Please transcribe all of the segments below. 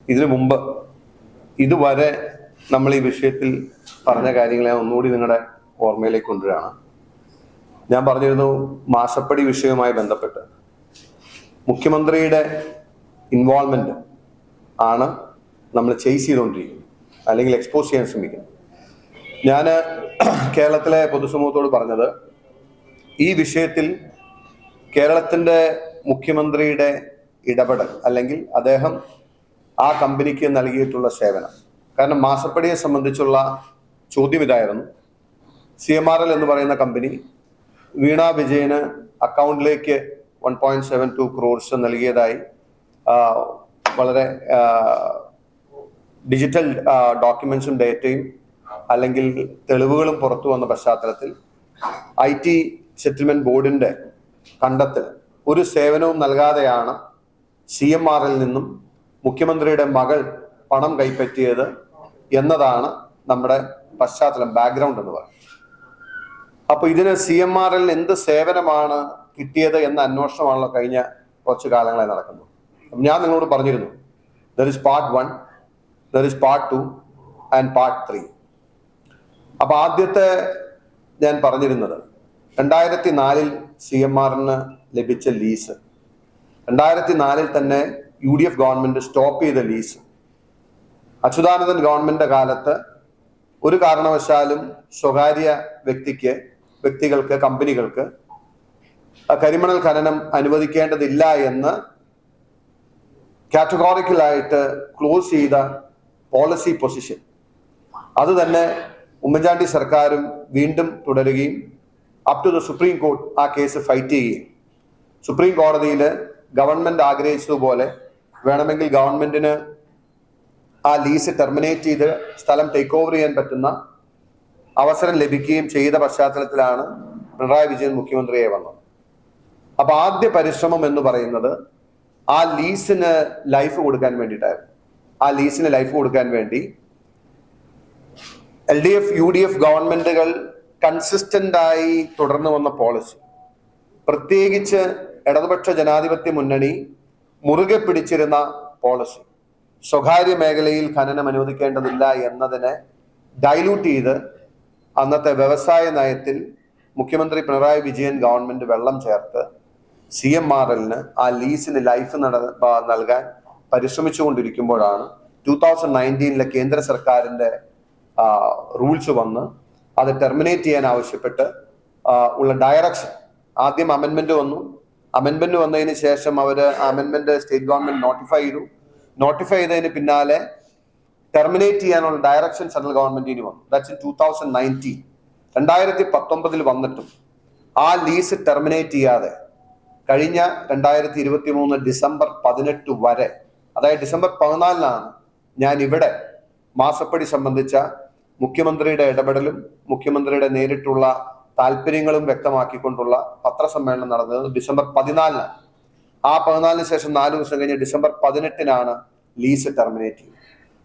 ഇതിനു മുമ്പ് ഇതുവരെ നമ്മൾ ഈ വിഷയത്തിൽ പറഞ്ഞ കാര്യങ്ങളെ ഒന്നുകൂടി നിങ്ങളുടെ ഓർമ്മയിലേക്ക് കൊണ്ടുവരികയാണ്. ഞാൻ പറഞ്ഞിരുന്നു, മാസപ്പടി വിഷയവുമായി ബന്ധപ്പെട്ട് മുഖ്യമന്ത്രിയുടെ ഇൻവോൾവ്മെന്റ് ആണ് നമ്മൾ ചേസ് ചെയ്തുകൊണ്ടിരിക്കുന്നത്, അല്ലെങ്കിൽ എക്സ്പോസ് ചെയ്യാൻ ശ്രമിക്കുന്നത്. ഞാൻ കേരളത്തിലെ പൊതുസമൂഹത്തോട് പറഞ്ഞത്, ഈ വിഷയത്തിൽ കേരളത്തിൻ്റെ മുഖ്യമന്ത്രിയുടെ ഇടപെടൽ അല്ലെങ്കിൽ അദ്ദേഹം ആ കമ്പനിക്ക് നൽകിയിട്ടുള്ള സേവനം. കാരണം മാസപ്പടിയെ സംബന്ധിച്ചുള്ള ചോദ്യം ഇതായിരുന്നു: CMRL എന്ന് പറയുന്ന കമ്പനി വീണ വിജയന് അക്കൗണ്ടിലേക്ക് 1.72 crores നൽകിയതായി വളരെ ഡിജിറ്റൽ ഡോക്യുമെന്റ്സും ഡേറ്റയും അല്ലെങ്കിൽ തെളിവുകളും പുറത്തു വന്ന പശ്ചാത്തലത്തിൽ IT സെറ്റിൽമെന്റ് ബോർഡിന്റെ കണ്ടെത്തൽ ഒരു സേവനവും നൽകാതെയാണ് CMRL നിന്നും മുഖ്യമന്ത്രിയുടെ മകൾ പണം കൈപ്പറ്റിയത് എന്നതാണ് നമ്മുടെ പശ്ചാത്തലം, ബാക്ക്ഗ്രൗണ്ട് എന്ന് പറയുന്നത്. അപ്പൊ ഇതിന് CMRL എന്ത് സേവനമാണ് കിട്ടിയത് എന്ന അന്വേഷണമാണല്ലോ കഴിഞ്ഞ കുറച്ച് കാലങ്ങളായി നടക്കുന്നത്. ഞാൻ നിങ്ങളോട് പറഞ്ഞിരുന്നു, there is part 1, there is part 2 and part 3. അപ്പൊ ആദ്യത്തെ ഞാൻ പറഞ്ഞിരുന്നത് 2004 CMRL ലഭിച്ച ലീസ്, 2004 തന്നെ UDF ഗവൺമെന്റ് സ്റ്റോപ്പ് ചെയ്ത ലീസ്. അച്യുതാനന്ദൻ ഗവൺമെന്റിന്റെ കാലത്ത് ഒരു കാരണവശാലും സ്വകാര്യ വ്യക്തികൾക്ക് കമ്പനികൾക്ക് കരിമണൽ ഖനനം അനുവദിക്കേണ്ടതില്ല എന്ന് കാറ്റഗോറിക്കലായിട്ട് ക്ലോസ് ചെയ്ത പോളിസി പൊസിഷൻ, അത് തന്നെ ഉമ്മൻചാണ്ടി സർക്കാരും വീണ്ടും തുടരുകയും up to the supreme court ആ കേസ് ഫൈറ്റ് ചെയ്യുകയും സുപ്രീം കോടതിയിൽ ഗവൺമെന്റ് ആഗ്രഹിച്ചതുപോലെ വേണമെങ്കിൽ ഗവൺമെന്റിന് ആ ലീസ് ടെർമിനേറ്റ് ചെയ്ത് സ്ഥലം ടേക്ക് ഓവർ ചെയ്യാൻ പറ്റുന്ന അവസരം ലഭിക്കുകയും ചെയ്ത പശ്ചാത്തലത്തിലാണ് പിണറായി വിജയൻ മുഖ്യമന്ത്രിയായി വന്നത്. അപ്പൊ ആദ്യ പരിശ്രമം എന്ന് പറയുന്നത് ആ ലീസിന് ലൈഫ് കൊടുക്കാൻ വേണ്ടിയിട്ടായിരുന്നു. ആ ലീസിന് ലൈഫ് കൊടുക്കാൻ വേണ്ടി LDF UDF ഗവൺമെന്റുകൾ കൺസിസ്റ്റന്റ് ആയി തുടർന്നു വന്ന പോളിസി, പ്രത്യേകിച്ച് ഇടതുപക്ഷ ജനാധിപത്യ മുന്നണി മുറുകെ പിടിച്ചിരുന്ന പോളിസി, സ്വകാര്യ മേഖലയിൽ ഖനനം അനുവദിക്കേണ്ടതില്ല എന്നതിനെ ഡൈലൂട്ട് ചെയ്ത് അന്നത്തെ വ്യവസായ നയത്തിൽ മുഖ്യമന്ത്രി പിണറായി വിജയൻ ഗവൺമെന്റ് വെള്ളം ചേർത്ത് CMRLന് ആ ലീസിന് ലൈഫ് നൽകാൻ പരിശ്രമിച്ചുകൊണ്ടിരിക്കുമ്പോഴാണ് 2019 കേന്ദ്ര സർക്കാരിന്റെ റൂൾസ് വന്ന് അത് ടെർമിനേറ്റ് ചെയ്യാൻ ആവശ്യപ്പെട്ട് ഉള്ള ഡയറക്ഷൻ. ആദ്യം അമെൻമെന്റ് വന്നു. അമെൻമെന്റ് വന്നതിന് ശേഷം അവർ അമെൻമെന്റ് സ്റ്റേറ്റ് ഗവൺമെന്റ് നോട്ടിഫൈ ചെയ്തതിന് പിന്നാലെ ടെർമിനേറ്റ് ചെയ്യാനുള്ള ഡയറക്ഷൻ സെൻട്രൽ ഗവൺമെന്റിന് വന്നു. That's in 2019. 2019 വന്നിട്ടും ആ ലീസ് ടെർമിനേറ്റ് ചെയ്യാതെ കഴിഞ്ഞ 2023 ഡിസംബർ 18 വരെ, അതായത് ഡിസംബർ 14 ഞാൻ ഇവിടെ മാസപ്പടി സംബന്ധിച്ച മുഖ്യമന്ത്രിയുടെ ഇടപെടലും മുഖ്യമന്ത്രിയുടെ നേരിട്ടുള്ള താല്പര്യങ്ങളും വ്യക്തമാക്കിക്കൊണ്ടുള്ള പത്രസമ്മേളനം നടന്നത് ഡിസംബർ 14. ആ 14 ശേഷം 4 ദിവസം കഴിഞ്ഞ് ഡിസംബർ 18 ലീസ് ടെർമിനേറ്റ് ചെയ്തത്.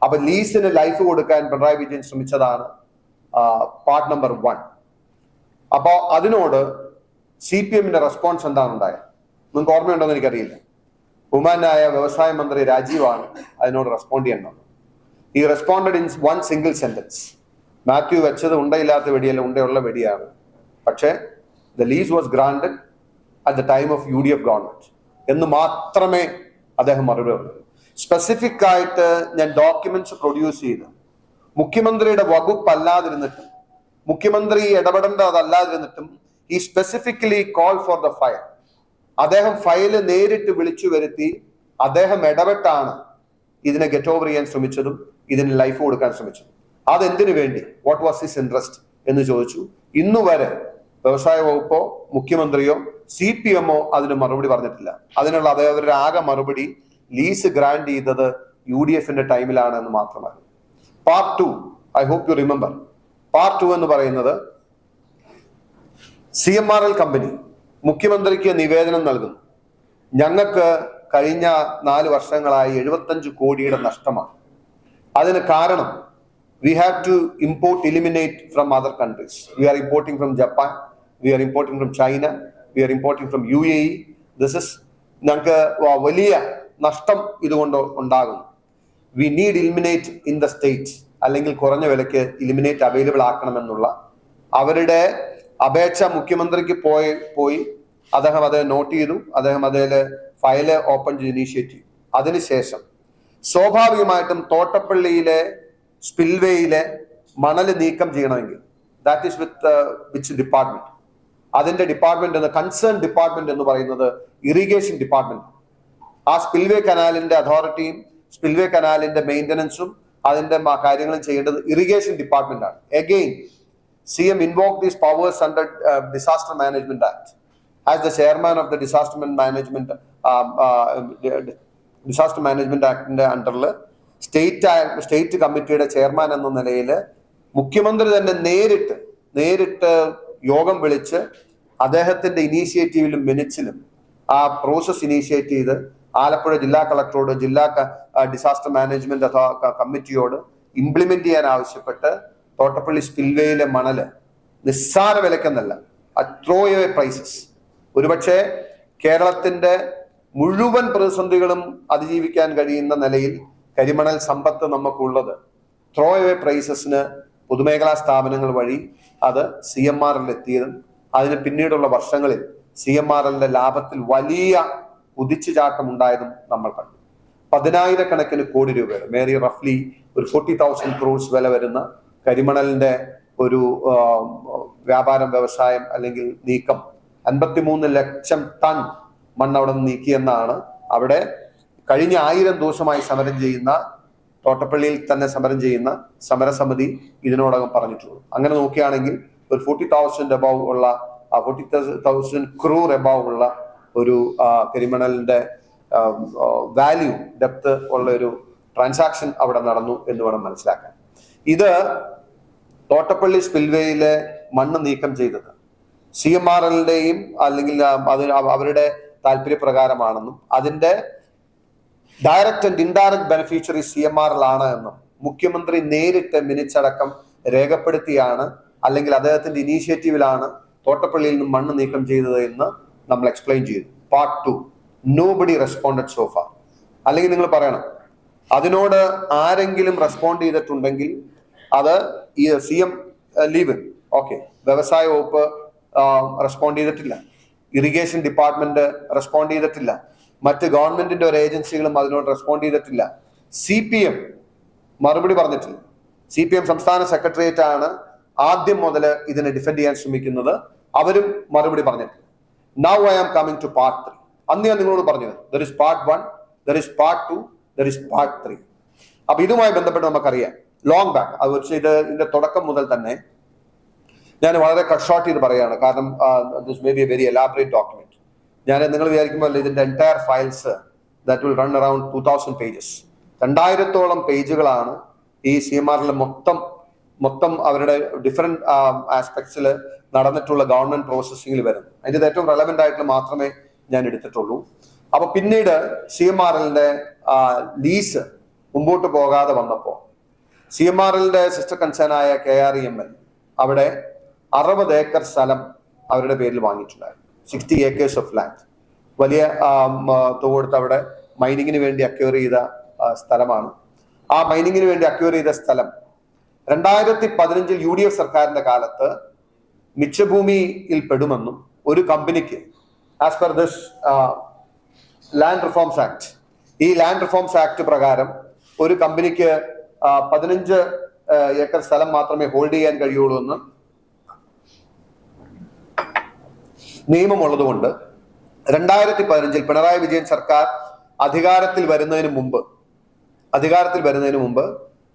അപ്പൊ ലീസിന് ലൈഫ് കൊടുക്കാൻ പിണറായി വിജയൻ ശ്രമിച്ചതാണ് പാർട്ട് നമ്പർ 1. അപ്പോ അതിനോട് CPMന്റെ റെസ്പോൺസ് എന്താണ് ഉണ്ടായത്? നിങ്ങൾക്ക് ഓർമ്മയുണ്ടോ എന്ന് എനിക്കറിയില്ല. ബഹുമാനായ വ്യവസായ മന്ത്രി രാജീവാണ് അതിനോട് റെസ്പോണ്ട് ചെയ്യേണ്ടത്. ഈ responded in 1 single sentence: Mathew വെച്ചത് ഉണ്ടയില്ലാത്ത വെടിയല്ല, ഉണ്ടയുള്ള വെടിയാണ്. പക്ഷേ the lease was granted at the time of UDF government എന്ന് മാത്രമേ അദ്ദേഹം മറുപടി പറഞ്ഞു. സ്പെസിഫിക് ആയിട്ട് ഞാൻ ഡോക്യുമെന്റ്സ് പ്രൊഡ്യൂസ് ചെയ്ത് മുഖ്യമന്ത്രിയുടെ വകുപ്പ് അല്ലാതിരുന്നിട്ടും മുഖ്യമന്ത്രി ഇടപെടേണ്ടതല്ലാതിരുന്നിട്ടും ഈ specifically call for the file. അദ്ദേഹം ഫയല് നേരിട്ട് വിളിച്ചു വരുത്തി അദ്ദേഹം ഇടപെട്ടാണ് ഇതിനെ ഗെറ്റ് ഓവർ ചെയ്യാൻ ശ്രമിച്ചതും ഇതിന് ലൈഫ് കൊടുക്കാൻ ശ്രമിച്ചതും. അതെന്തിനു വേണ്ടി? വാട്ട് വാസ് ഹിസ് ഇൻട്രസ്റ്റ് എന്ന് ചോദിച്ചു. ഇന്നുവരെ വ്യവസായ വകുപ്പോ മുഖ്യമന്ത്രിയോ CPMോ അതിന് മറുപടി പറഞ്ഞിട്ടില്ല. അതിനുള്ള അവരുടെ ആകെ മറുപടി ലീസ് ഗ്രാൻഡ് ചെയ്തത് UDFന്റെ ടൈമിലാണ് എന്ന് മാത്രമാണ്. Part 2, I hope you remember. Part 2 എന്ന് പറയുന്നത് CMRL കമ്പനി മുഖ്യമന്ത്രിക്ക് നിവേദനം നൽകുന്നു. ഞങ്ങൾക്ക് കഴിഞ്ഞ 4 വർഷങ്ങളായി 75 കോടിയുടെ നഷ്ടമാണ്. അതിന് കാരണം we have to eliminate from other countries. We are importing from Japan, we are importing from China, we are importing from UAE. This is ഞങ്ങൾക്ക് വലിയ നഷ്ടം ഇതുകൊണ്ട് ഉണ്ടാകുന്നു. We need eliminate in the state, അല്ലെങ്കിൽ കുറഞ്ഞ വിലയ്ക്ക് ഇലിമിനേറ്റ് അവൈലബിൾ ആക്കണമെന്നുള്ള അവരുടെ അപേക്ഷ മുഖ്യമന്ത്രിക്ക് പോയി അദ്ദേഹം അത് നോട്ട് ചെയ്തു. അദ്ദേഹം അതിൽ ഫയല് ഓപ്പൺ ചെയ്ത് ഇനീഷ്യേറ്റ് ചെയ്തു. അതിനുശേഷം സ്വാഭാവികമായിട്ടും തോട്ടപ്പള്ളിയിലെ സ്പിൽവേയിലെ മണൽ നീക്കം ചെയ്യണമെങ്കിൽ ദാറ്റ് ഈസ് വിച്ച് ഡിപ്പാർട്ട്മെന്റ്? അതിന്റെ ഡിപ്പാർട്ട്മെന്റ് കൺസേൺ ഡിപ്പാർട്ട്മെന്റ് എന്ന് പറയുന്നത് ഇറിഗേഷൻ ഡിപ്പാർട്ട്മെന്റ്. ആ സ്പിൽവേ കനാലിന്റെ അതോറിറ്റിയും സ്പിൽവേ കനാലിന്റെ മെയിൻ്റനൻസും അതിന്റെ കാര്യങ്ങളും ചെയ്യേണ്ടത് ഇറിഗേഷൻ ഡിപ്പാർട്ട്മെന്റ് ആണ്. Again CM invoked these powers under Disaster Management Act. As the chairman of the Disaster Management Act അണ്ടറിൽ സ്റ്റേറ്റ് കമ്മിറ്റിയുടെ ചെയർമാൻ എന്ന നിലയിൽ മുഖ്യമന്ത്രി തന്നെ നേരിട്ട് യോഗം വിളിച്ച് അദ്ദേഹത്തിന്റെ ഇനീഷ്യേറ്റീവിലും മിനിറ്റ്സിലും ആ പ്രോസസ് ഇനീഷ്യേറ്റ് ചെയ്ത് ആലപ്പുഴ ജില്ലാ കളക്ടറോട് ജില്ലാ ഡിസാസ്റ്റർ മാനേജ്മെന്റ് കമ്മിറ്റിയോട് ഇംപ്ലിമെന്റ് ചെയ്യാൻ ആവശ്യപ്പെട്ട് തോട്ടപ്പള്ളി സ്പിൽവേയിലെ മണല് നിസ്സാര വിലക്കെന്നല്ല, ത്രോയവേ പ്രൈസസ്, ഒരുപക്ഷെ കേരളത്തിന്റെ മുഴുവൻ പ്രതിസന്ധികളും അതിജീവിക്കാൻ കഴിയുന്ന നിലയിൽ കരിമണൽ സമ്പത്ത് നമുക്കുള്ളത് ത്രോയവേ പ്രൈസസിന് പൊതുമേഖലാ സ്ഥാപനങ്ങൾ വഴി അത് CMRL എത്തിയതും അതിന് പിന്നീടുള്ള വർഷങ്ങളിൽ CMRL ലാഭത്തിൽ വലിയ കുതിച്ചുചാട്ടം ഉണ്ടായതും നമ്മൾ കണ്ടു. 10,000 കോടി രൂപയുടെ മേറി റഫ്ലി ഒരു 40,000 crores വില വരുന്ന കരിമണലിന്റെ ഒരു വ്യാപാരം, വ്യവസായം അല്ലെങ്കിൽ നീക്കം 53 ലക്ഷം ടൺ മണ്ണ് അവിടെ നിന്ന് നീക്കിയെന്നാണ് അവിടെ കഴിഞ്ഞ 1000 ദിവസമായി സമരം ചെയ്യുന്ന, തോട്ടപ്പള്ളിയിൽ തന്നെ സമരം ചെയ്യുന്ന സമരസമിതി ഇതിനോടകം പറഞ്ഞിട്ടുള്ളൂ. അങ്ങനെ നോക്കുകയാണെങ്കിൽ ഒരു 40,000 above ഉള്ള 40,000 crore above ഉള്ള ഒരു കരിമണലിന്റെ വാല്യൂ ഡെപ്ത് ഉള്ള ഒരു ട്രാൻസാക്ഷൻ അവിടെ നടന്നു എന്ന് വേണം മനസ്സിലാക്കാൻ. ഇത് തോട്ടപ്പള്ളി സ്പിൽവേയിലെ മണ്ണ് നീക്കം ചെയ്തത് CMRLന്റെയും അല്ലെങ്കിൽ അവരുടെ താല്പര്യപ്രകാരമാണെന്നും അതിന്റെ direct and indirect beneficiary CMRL ആണ് എന്നും മുഖ്യമന്ത്രി നേരിട്ട് മിനിറ്റ്സ് അടക്കം രേഖപ്പെടുത്തിയാണ്, അല്ലെങ്കിൽ അദ്ദേഹത്തിന്റെ ഇനീഷ്യേറ്റീവിലാണ് തോട്ടപ്പള്ളിയിൽ നിന്നും മണ്ണ് നീക്കം ചെയ്തത് എന്ന് നമ്മൾ എക്സ്പ്ലെയിൻ ചെയ്തു. Part 2, nobody responded so far. അല്ലെങ്കിൽ നിങ്ങൾ പറയണം അതിനോട് ആരെങ്കിലും റെസ്പോണ്ട് ചെയ്തിട്ടുണ്ടെങ്കിൽ അത് ഈ CM ലീവ്, ഓക്കെ, വ്യവസായ വകുപ്പ് റെസ്പോണ്ട് ചെയ്തിട്ടില്ല, ഇറിഗേഷൻ ഡിപ്പാർട്ട്മെന്റ് റെസ്പോണ്ട് ചെയ്തിട്ടില്ല, മറ്റ് ഗവൺമെന്റിന്റെ ഒരു ഏജൻസികളും അതിനോട് റെസ്പോണ്ട് ചെയ്തിട്ടില്ല, CPM മറുപടി പറഞ്ഞിട്ടില്ല. CPM സംസ്ഥാന സെക്രട്ടേറിയറ്റ് ആണ് ആദ്യം മുതൽ ഇതിനെ ഡിഫെൻഡ് ചെയ്യാൻ ശ്രമിക്കുന്നത്, അവരും മറുപടി പറഞ്ഞിട്ടില്ല. Now I am coming to part 3. അന്ന് ഞാൻ നിങ്ങളോട് പറഞ്ഞത് there is part 1, there is part 2, there is part 3. അപ്പൊ ഇതുമായി ബന്ധപ്പെട്ട് നമുക്കറിയാം ലോങ് ബാക്ക്, അത് വെച്ച് ഇതിന്റെ തുടക്കം മുതൽ തന്നെ ഞാൻ വളരെ കട്ട് ഷോർട്ട് ചെയ്ത് പറയുകയാണ്, കാരണം this may be A very elaborate document. ഞാൻ നിങ്ങൾ വിചാരിക്കുമ്പോൾ ഇതിന്റെ entire files that will run around 2000 pages, 2000ഓളം പേജുകളാണ് ഈ CMRL മൊത്തം അവരുടെ ഡിഫറെന്റ് ആസ്പെക്ട്സിൽ നടന്നിട്ടുള്ള ഗവൺമെന്റ് പ്രോസസ്സിംഗിൽ വരുന്നത്. അതിന്റെ ഏറ്റവും റെലവെന്റ് ആയിട്ട് മാത്രമേ ഞാൻ എടുത്തിട്ടുള്ളൂ. അപ്പൊ പിന്നീട് CMRLന്റെ ലീസ് മുമ്പോട്ട് പോകാതെ വന്നപ്പോൾ CMRLന്റെ സിസ്റ്റർ കൺസേൺ ആയ KREML അവിടെ 60 ഏക്കർ സ്ഥലം അവരുടെ പേരിൽ വാങ്ങിയിട്ടുണ്ടായിരുന്നു. 60 acres ഓഫ് ലാൻഡ്, വലിയ തുകൊടുത്ത് അവിടെ മൈനിങ്ങിന് വേണ്ടി അക്വയർ ചെയ്ത സ്ഥലമാണ്. ആ മൈനിങ്ങിന് വേണ്ടി അക്വയർ ചെയ്ത സ്ഥലം 2015 UDF സർക്കാരിന്റെ കാലത്ത് മിച്ചഭൂമിയിൽ പെടുമെന്നും ഒരു കമ്പനിക്ക് as per this land reforms act, ഈ ലാൻഡ് റിഫോംസ് ആക്ട് പ്രകാരം ഒരു കമ്പനിക്ക് 15 ഏക്കർ സ്ഥലം മാത്രമേ ഹോൾഡ് ചെയ്യാൻ കഴിയുള്ളൂ എന്ന് നിയമമുള്ളത് കൊണ്ട് 2015 പിണറായി വിജയൻ സർക്കാർ അധികാരത്തിൽ വരുന്നതിന് മുമ്പ്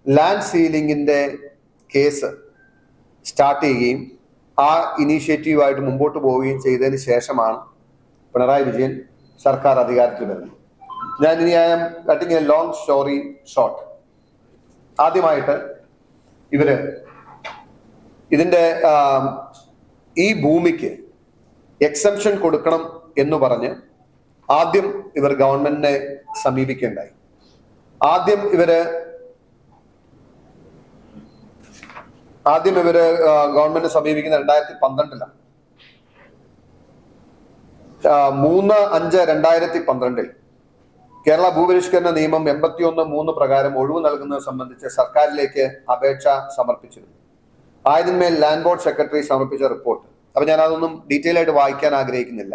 ലാൻഡ് സീലിംഗിന്റെ കേസ് സ്റ്റാർട്ട് ചെയ്യുകയും ആ ഇനീഷ്യേറ്റീവായിട്ട് മുമ്പോട്ട് പോവുകയും ചെയ്തതിന് ശേഷമാണ് പിണറായി വിജയൻ സർക്കാർ അധികാരത്തിൽ വരുന്നത്. ഞാൻ ഇനി I am cutting a long story short. ആദ്യമായിട്ട് ഇതിന്റെ ഈ ഭൂമിക്ക് എക്സംഷൻ കൊടുക്കണം എന്ന് പറഞ്ഞ് ആദ്യം ഇവർ ഗവൺമെന്റിനെ സമീപിക്കുകയുണ്ടായി. ആദ്യം ഇവര് ഗവൺമെന്റിനെ സമീപിക്കുന്ന 2012 3/5/2012 കേരള ഭൂപരിഷ്കരണ നിയമം 81(3) പ്രകാരം ഒഴിവ് നൽകുന്നത് സംബന്ധിച്ച് സർക്കാരിലേക്ക് അപേക്ഷ സമർപ്പിച്ചിരുന്നു. ആയതിന്മേൽ ലാൻഡ് ബോർഡ് സെക്രട്ടറി സമർപ്പിച്ച റിപ്പോർട്ട്. അപ്പൊ ഞാൻ അതൊന്നും ഡീറ്റെയിൽ ആയിട്ട് വായിക്കാൻ ആഗ്രഹിക്കുന്നില്ല.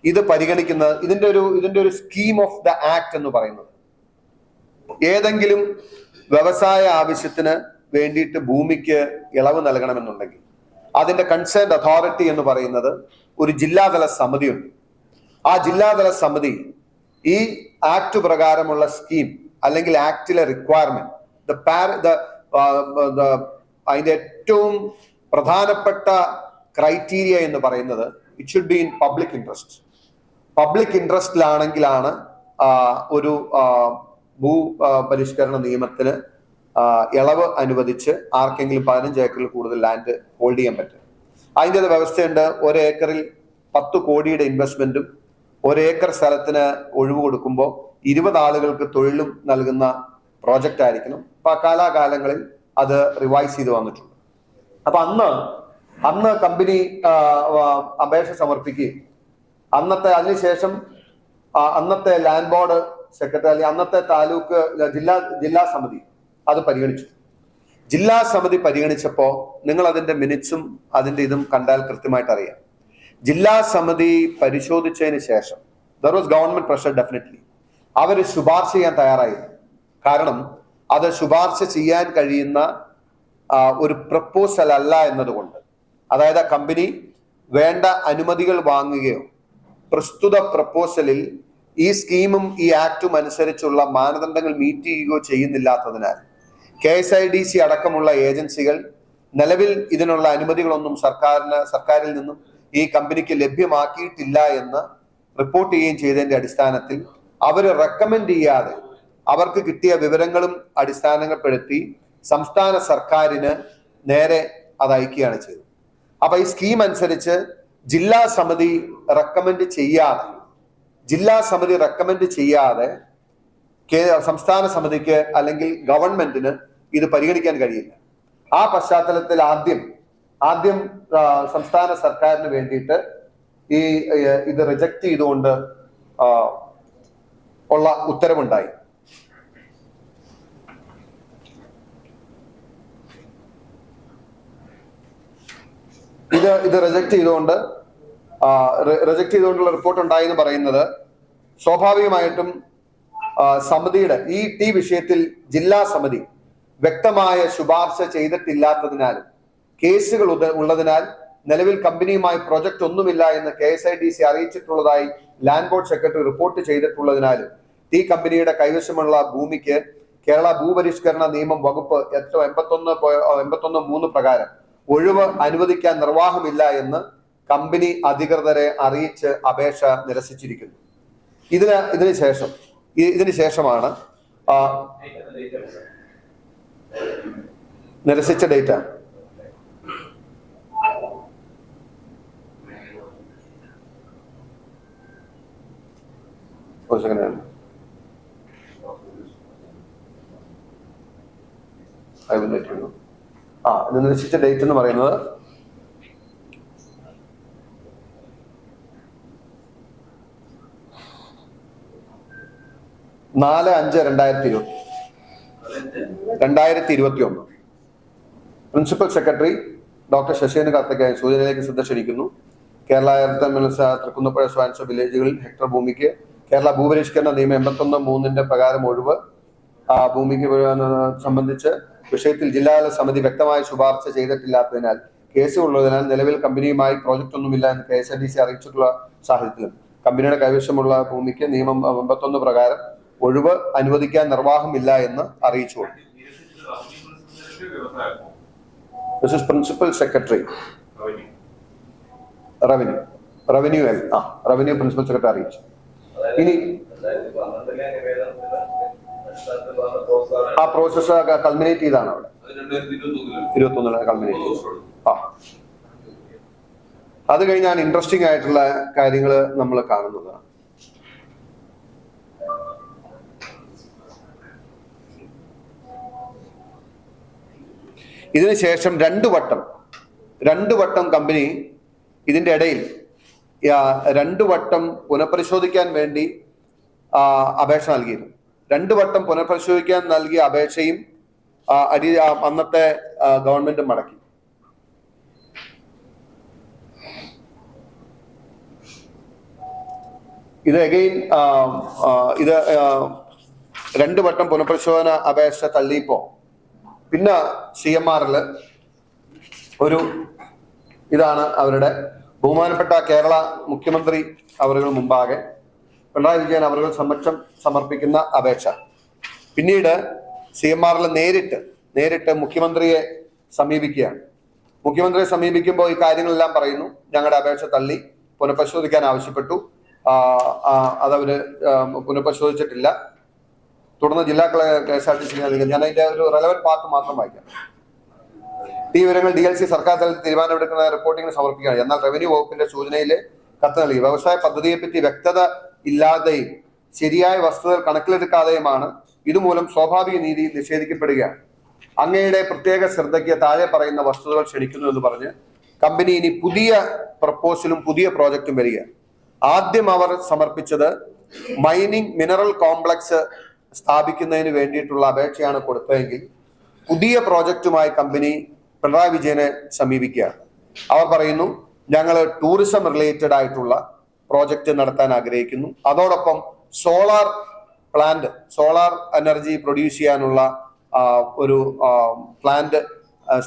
ഇത് പരിഗണിക്കുന്നത് ഇതിന്റെ ഒരു സ്കീം ഓഫ് ദ ആക്ട് എന്ന് പറയുന്നത്, ഏതെങ്കിലും വ്യവസായ ആവശ്യത്തിന് വേണ്ടിയിട്ട് ഭൂമിക്ക് ഇളവ് നൽകണമെന്നുണ്ടെങ്കിൽ അതിന്റെ കൺസേൺഡ് അതോറിറ്റി എന്ന് പറയുന്നത് ഒരു ജില്ലാതല സമിതിയുണ്ട്. ആ ജില്ലാതല സമിതി ഈ ആക്ട് പ്രകാരമുള്ള സ്കീം അല്ലെങ്കിൽ ആക്ടിലെ റിക്വയർമെന്റ് അതിന്റെ ഏറ്റവും പ്രധാനപ്പെട്ട ക്രൈറ്റീരിയ എന്ന് പറയുന്നത് it should be in public interest. Public ഇൻട്രസ്റ്റിലാണെങ്കിലാണ് ഒരു ഭൂ പരിഷ്കരണ നിയമത്തിന് ഇളവ് അനുവദിച്ച് ആർക്കെങ്കിലും 15 ഏക്കറിൽ കൂടുതൽ ലാൻഡ് ഹോൾഡ് ചെയ്യാൻ പറ്റും. അതിൻ്റെ ഒരു വ്യവസ്ഥയുണ്ട്. 1 ഏക്കറിൽ 10 കോടിയുടെ ഇൻവെസ്റ്റ്മെന്റും 1 ഏക്കർ സ്ഥലത്തിന് ഒഴിവ് കൊടുക്കുമ്പോൾ 20 ആളുകൾക്ക് തൊഴിലും നൽകുന്ന പ്രോജക്റ്റ് ആയിരിക്കണം. അപ്പൊ കാലാകാലങ്ങളിൽ അത് റിവൈസ് ചെയ്ത് വന്നിട്ടുണ്ട്. അപ്പൊ അന്ന് കമ്പനി അപേക്ഷ സമർപ്പിക്കുകയും അതിനുശേഷം അന്നത്തെ ലാൻഡ് ബോർഡ് സെക്രട്ടറി, അന്നത്തെ താലൂക്ക് ജില്ലാ സമിതി അത് പരിഗണിച്ചു. ജില്ലാ സമിതി പരിഗണിച്ചപ്പോൾ നിങ്ങൾ അതിന്റെ മിനിറ്റ്സും അതിന്റെ ഇതും കണ്ടാൽ കൃത്യമായിട്ട് അറിയാം. ജില്ലാ സമിതി പരിശോധിച്ചതിന് ശേഷം there was government pressure definitely. അവർ ശുപാർശ ചെയ്യാൻ തയ്യാറായിരുന്നു. കാരണം അത് ശുപാർശ ചെയ്യാൻ കഴിയുന്ന ഒരു പ്രപ്പോസൽ അല്ല എന്നതുകൊണ്ട്, അതായത് കമ്പനി വേണ്ട അനുമതികൾ വാങ്ങുകയോ പ്രസ്തുത പ്രപ്പോസലിൽ ഈ സ്കീമും ഈ ആക്ടും അനുസരിച്ചുള്ള മാനദണ്ഡങ്ങൾ മീറ്റ് ചെയ്യുകയോ ചെയ്യുന്നില്ലാത്തതിനാൽ KSIDC അടക്കമുള്ള ഏജൻസികൾ നിലവിൽ ഇതിനുള്ള അനുമതികളൊന്നും സർക്കാരിൽ നിന്നും ഈ കമ്പനിക്ക് ലഭ്യമാക്കിയിട്ടില്ല എന്ന് റിപ്പോർട്ട് ചെയ്യുകയും ചെയ്തതിന്റെ അടിസ്ഥാനത്തിൽ അവർ റെക്കമെൻഡ് ചെയ്യാതെ അവർക്ക് കിട്ടിയ വിവരങ്ങളും അടിസ്ഥാനപ്പെടുത്തി സംസ്ഥാന സർക്കാരിന് നേരെ അത് അയക്കുകയാണ് ചെയ്തത്. അപ്പൊ ഈ സ്കീം അനുസരിച്ച് ജില്ലാ സമിതി റെക്കമെൻഡ് ചെയ്യാതെ സംസ്ഥാന സമിതിക്ക് അല്ലെങ്കിൽ ഗവൺമെന്റിന് ഇത് പരിഗണിക്കാൻ കഴിയില്ല. ആ പശ്ചാത്തലത്തിൽ ആദ്യം സംസ്ഥാന സർക്കാരിന് വേണ്ടിയിട്ട് ഇത് റിജക്ട് ചെയ്തുകൊണ്ട് ഉള്ള ഉത്തരവുണ്ടായി. ഇത് റിജക്ട് ചെയ്തുകൊണ്ടുള്ള റിപ്പോർട്ട് ഉണ്ടായി എന്ന് പറയുന്നത് സ്വാഭാവികമായിട്ടും സമിതിയുടെ ഈ വിഷയത്തിൽ ജില്ലാ സമിതി വ്യക്തമായ ശുപാർശ ചെയ്തിട്ടില്ലാത്തതിനാലും കേസുകൾ ഉള്ളതിനാൽ നിലവിൽ കമ്പനിയുമായി പ്രൊജക്ട് ഒന്നുമില്ല എന്ന് KSIDC അറിയിച്ചിട്ടുള്ളതായി ലാൻഡ് ബോർഡ് സെക്രട്ടറി റിപ്പോർട്ട് ചെയ്തിട്ടുള്ളതിനാലും ഈ കമ്പനിയുടെ കൈവശമുള്ള ഭൂമിക്ക് കേരള ഭൂപരിഷ്കരണ നിയമം വകുപ്പ് 81(3) പ്രകാരം ഒഴിവ് അനുവദിക്കാൻ നിർവാഹമില്ല എന്ന് കമ്പനി അധികൃതരെ അറിയിച്ച് അപേക്ഷ നിരസിച്ചിരിക്കുന്നു. ഇതിന് ശേഷമാണ് നിരസിച്ച ഡേറ്റ ഒരു സെക്കൻഡ് ഇത് നിരസിച്ച ഡേറ്റ് എന്ന് പറയുന്നത് 4/5/2021 principal secretary doctor Sasheendran Karthikeyan സൂചനയിലേക്ക് ശ്രദ്ധ ക്ഷണിക്കുന്നു. കേരള തൃക്കുന്നപ്പുഴ സ്വാൻസോ വില്ലേജുകളിൽ ഹെക്ടർ ഭൂമിക്ക് കേരള ഭൂപരിഷ്കരണ നിയമം 81(3) പ്രകാരം ഒഴിവ് ഭൂമിക്ക് സംബന്ധിച്ച് വിഷയത്തിൽ ജില്ലാതല സമിതി വ്യക്തമായ ശുപാർശ ചെയ്തിട്ടില്ലാത്തതിനാൽ കേസുള്ളതിനാൽ നിലവിൽ കമ്പനിയുമായി പ്രോജക്റ്റ് ഒന്നുമില്ല എന്ന് KSIDC അറിയിച്ചിട്ടുള്ള സാഹചര്യത്തിലും കമ്പനിയുടെ കൈവശമുള്ള ഭൂമിക്ക് നിയമം 81 പ്രകാരം ഒഴിവ് അനുവദിക്കാൻ നിർവാഹമില്ല എന്ന് അറിയിച്ചു. Principal secretary revenue principal secretary അറിയിച്ചു. ഇനി ആ പ്രോസസ് കൾമിനേറ്റ് ചെയ്താണ് അവിടെ 2021 കൾമിനേറ്റ് ചെയ്തു. അത് കഴിഞ്ഞാണ് ഇൻട്രസ്റ്റിംഗ് ആയിട്ടുള്ള കാര്യങ്ങൾ നമ്മൾ കാണുന്നത്. ഇതിനുശേഷം രണ്ടു വട്ടം കമ്പനി ഇതിന്റെ ഇടയിൽ 2 വട്ടം പുനഃപരിശോധിക്കാൻ വേണ്ടി അപേക്ഷ നൽകിയിരുന്നു. 2 വട്ടം പുനഃപരിശോധിക്കാൻ നൽകിയ അപേക്ഷയും അന്നത്തെ ഗവൺമെന്റ് മടക്കി. ഇത് അഗെയിൻ ഇത് 2 വട്ടം പുനഃപരിശോധന അപേക്ഷ തള്ളിയപ്പോ പിന്നെ CMRL ഒരു ഇതാണ് അവരുടെ ബഹുമാനപ്പെട്ട കേരള മുഖ്യമന്ത്രി അവരുടെ മുമ്പാകെ പിണറായി വിജയൻ അവരുടെ സമക്ഷം സമർപ്പിക്കുന്ന അപേക്ഷ. പിന്നീട് CMRL നേരിട്ട് മുഖ്യമന്ത്രിയെ സമീപിക്കുകയാണ്. മുഖ്യമന്ത്രിയെ സമീപിക്കുമ്പോൾ ഈ കാര്യങ്ങളെല്ലാം പറയുന്നു. ഞങ്ങളുടെ അപേക്ഷ തള്ളി, പുനഃപരിശോധിക്കാൻ ആവശ്യപ്പെട്ടു, അതവര് പുനഃപരിശോധിച്ചിട്ടില്ല. തുടർന്ന് ജില്ലാ KSRTC ഞാൻ അതിന്റെ ഒരു റെലവന്റ് പാർട്ട് മാത്രം വായിക്കാം. ഈ വിവരങ്ങൾ DLC സർക്കാർ തലത്തിൽ തീരുമാനമെടുക്കുന്ന റിപ്പോർട്ടിങ്ങിന് സമർപ്പിക്കുകയാണ്. എന്നാൽ റവന്യൂ വകുപ്പിന്റെ സൂചനയിലെ കത്ത് നൽകി. വ്യവസായ പദ്ധതിയെപ്പറ്റി വ്യക്തത ഇല്ലാതെയും ശരിയായ വസ്തുതകൾ കണക്കിലെടുക്കാതെയുമാണ് ഇതുമൂലം സ്വാഭാവിക നീതി നിഷേധിക്കപ്പെടുകയാണ്. അങ്ങയുടെ പ്രത്യേക ശ്രദ്ധയ്ക്ക് താഴെ പറയുന്ന വസ്തുതകൾ ക്ഷണിക്കുന്നു എന്ന് പറഞ്ഞ് കമ്പനി ഇനി പുതിയ പ്രപ്പോസലും പുതിയ പ്രോജക്റ്റും വരിക. ആദ്യം അവർ സമർപ്പിച്ചത് മൈനിങ് മിനറൽ കോംപ്ലക്സ് സ്ഥാപിക്കുന്നതിന് വേണ്ടിയിട്ടുള്ള അപേക്ഷയാണ് കൊടുത്തതെങ്കിൽ പുതിയ പ്രോജക്റ്റുമായി കമ്പനി പിണറായി വിജയനെ സമീപിക്കുകയാണ്. അവർ പറയുന്നു, ഞങ്ങൾ ടൂറിസം റിലേറ്റഡ് ആയിട്ടുള്ള പ്രോജക്റ്റ് നടത്താൻ ആഗ്രഹിക്കുന്നു, അതോടൊപ്പം സോളാർ എനർജി പ്രൊഡ്യൂസ് ചെയ്യാനുള്ള ഒരു പ്ലാന്റ്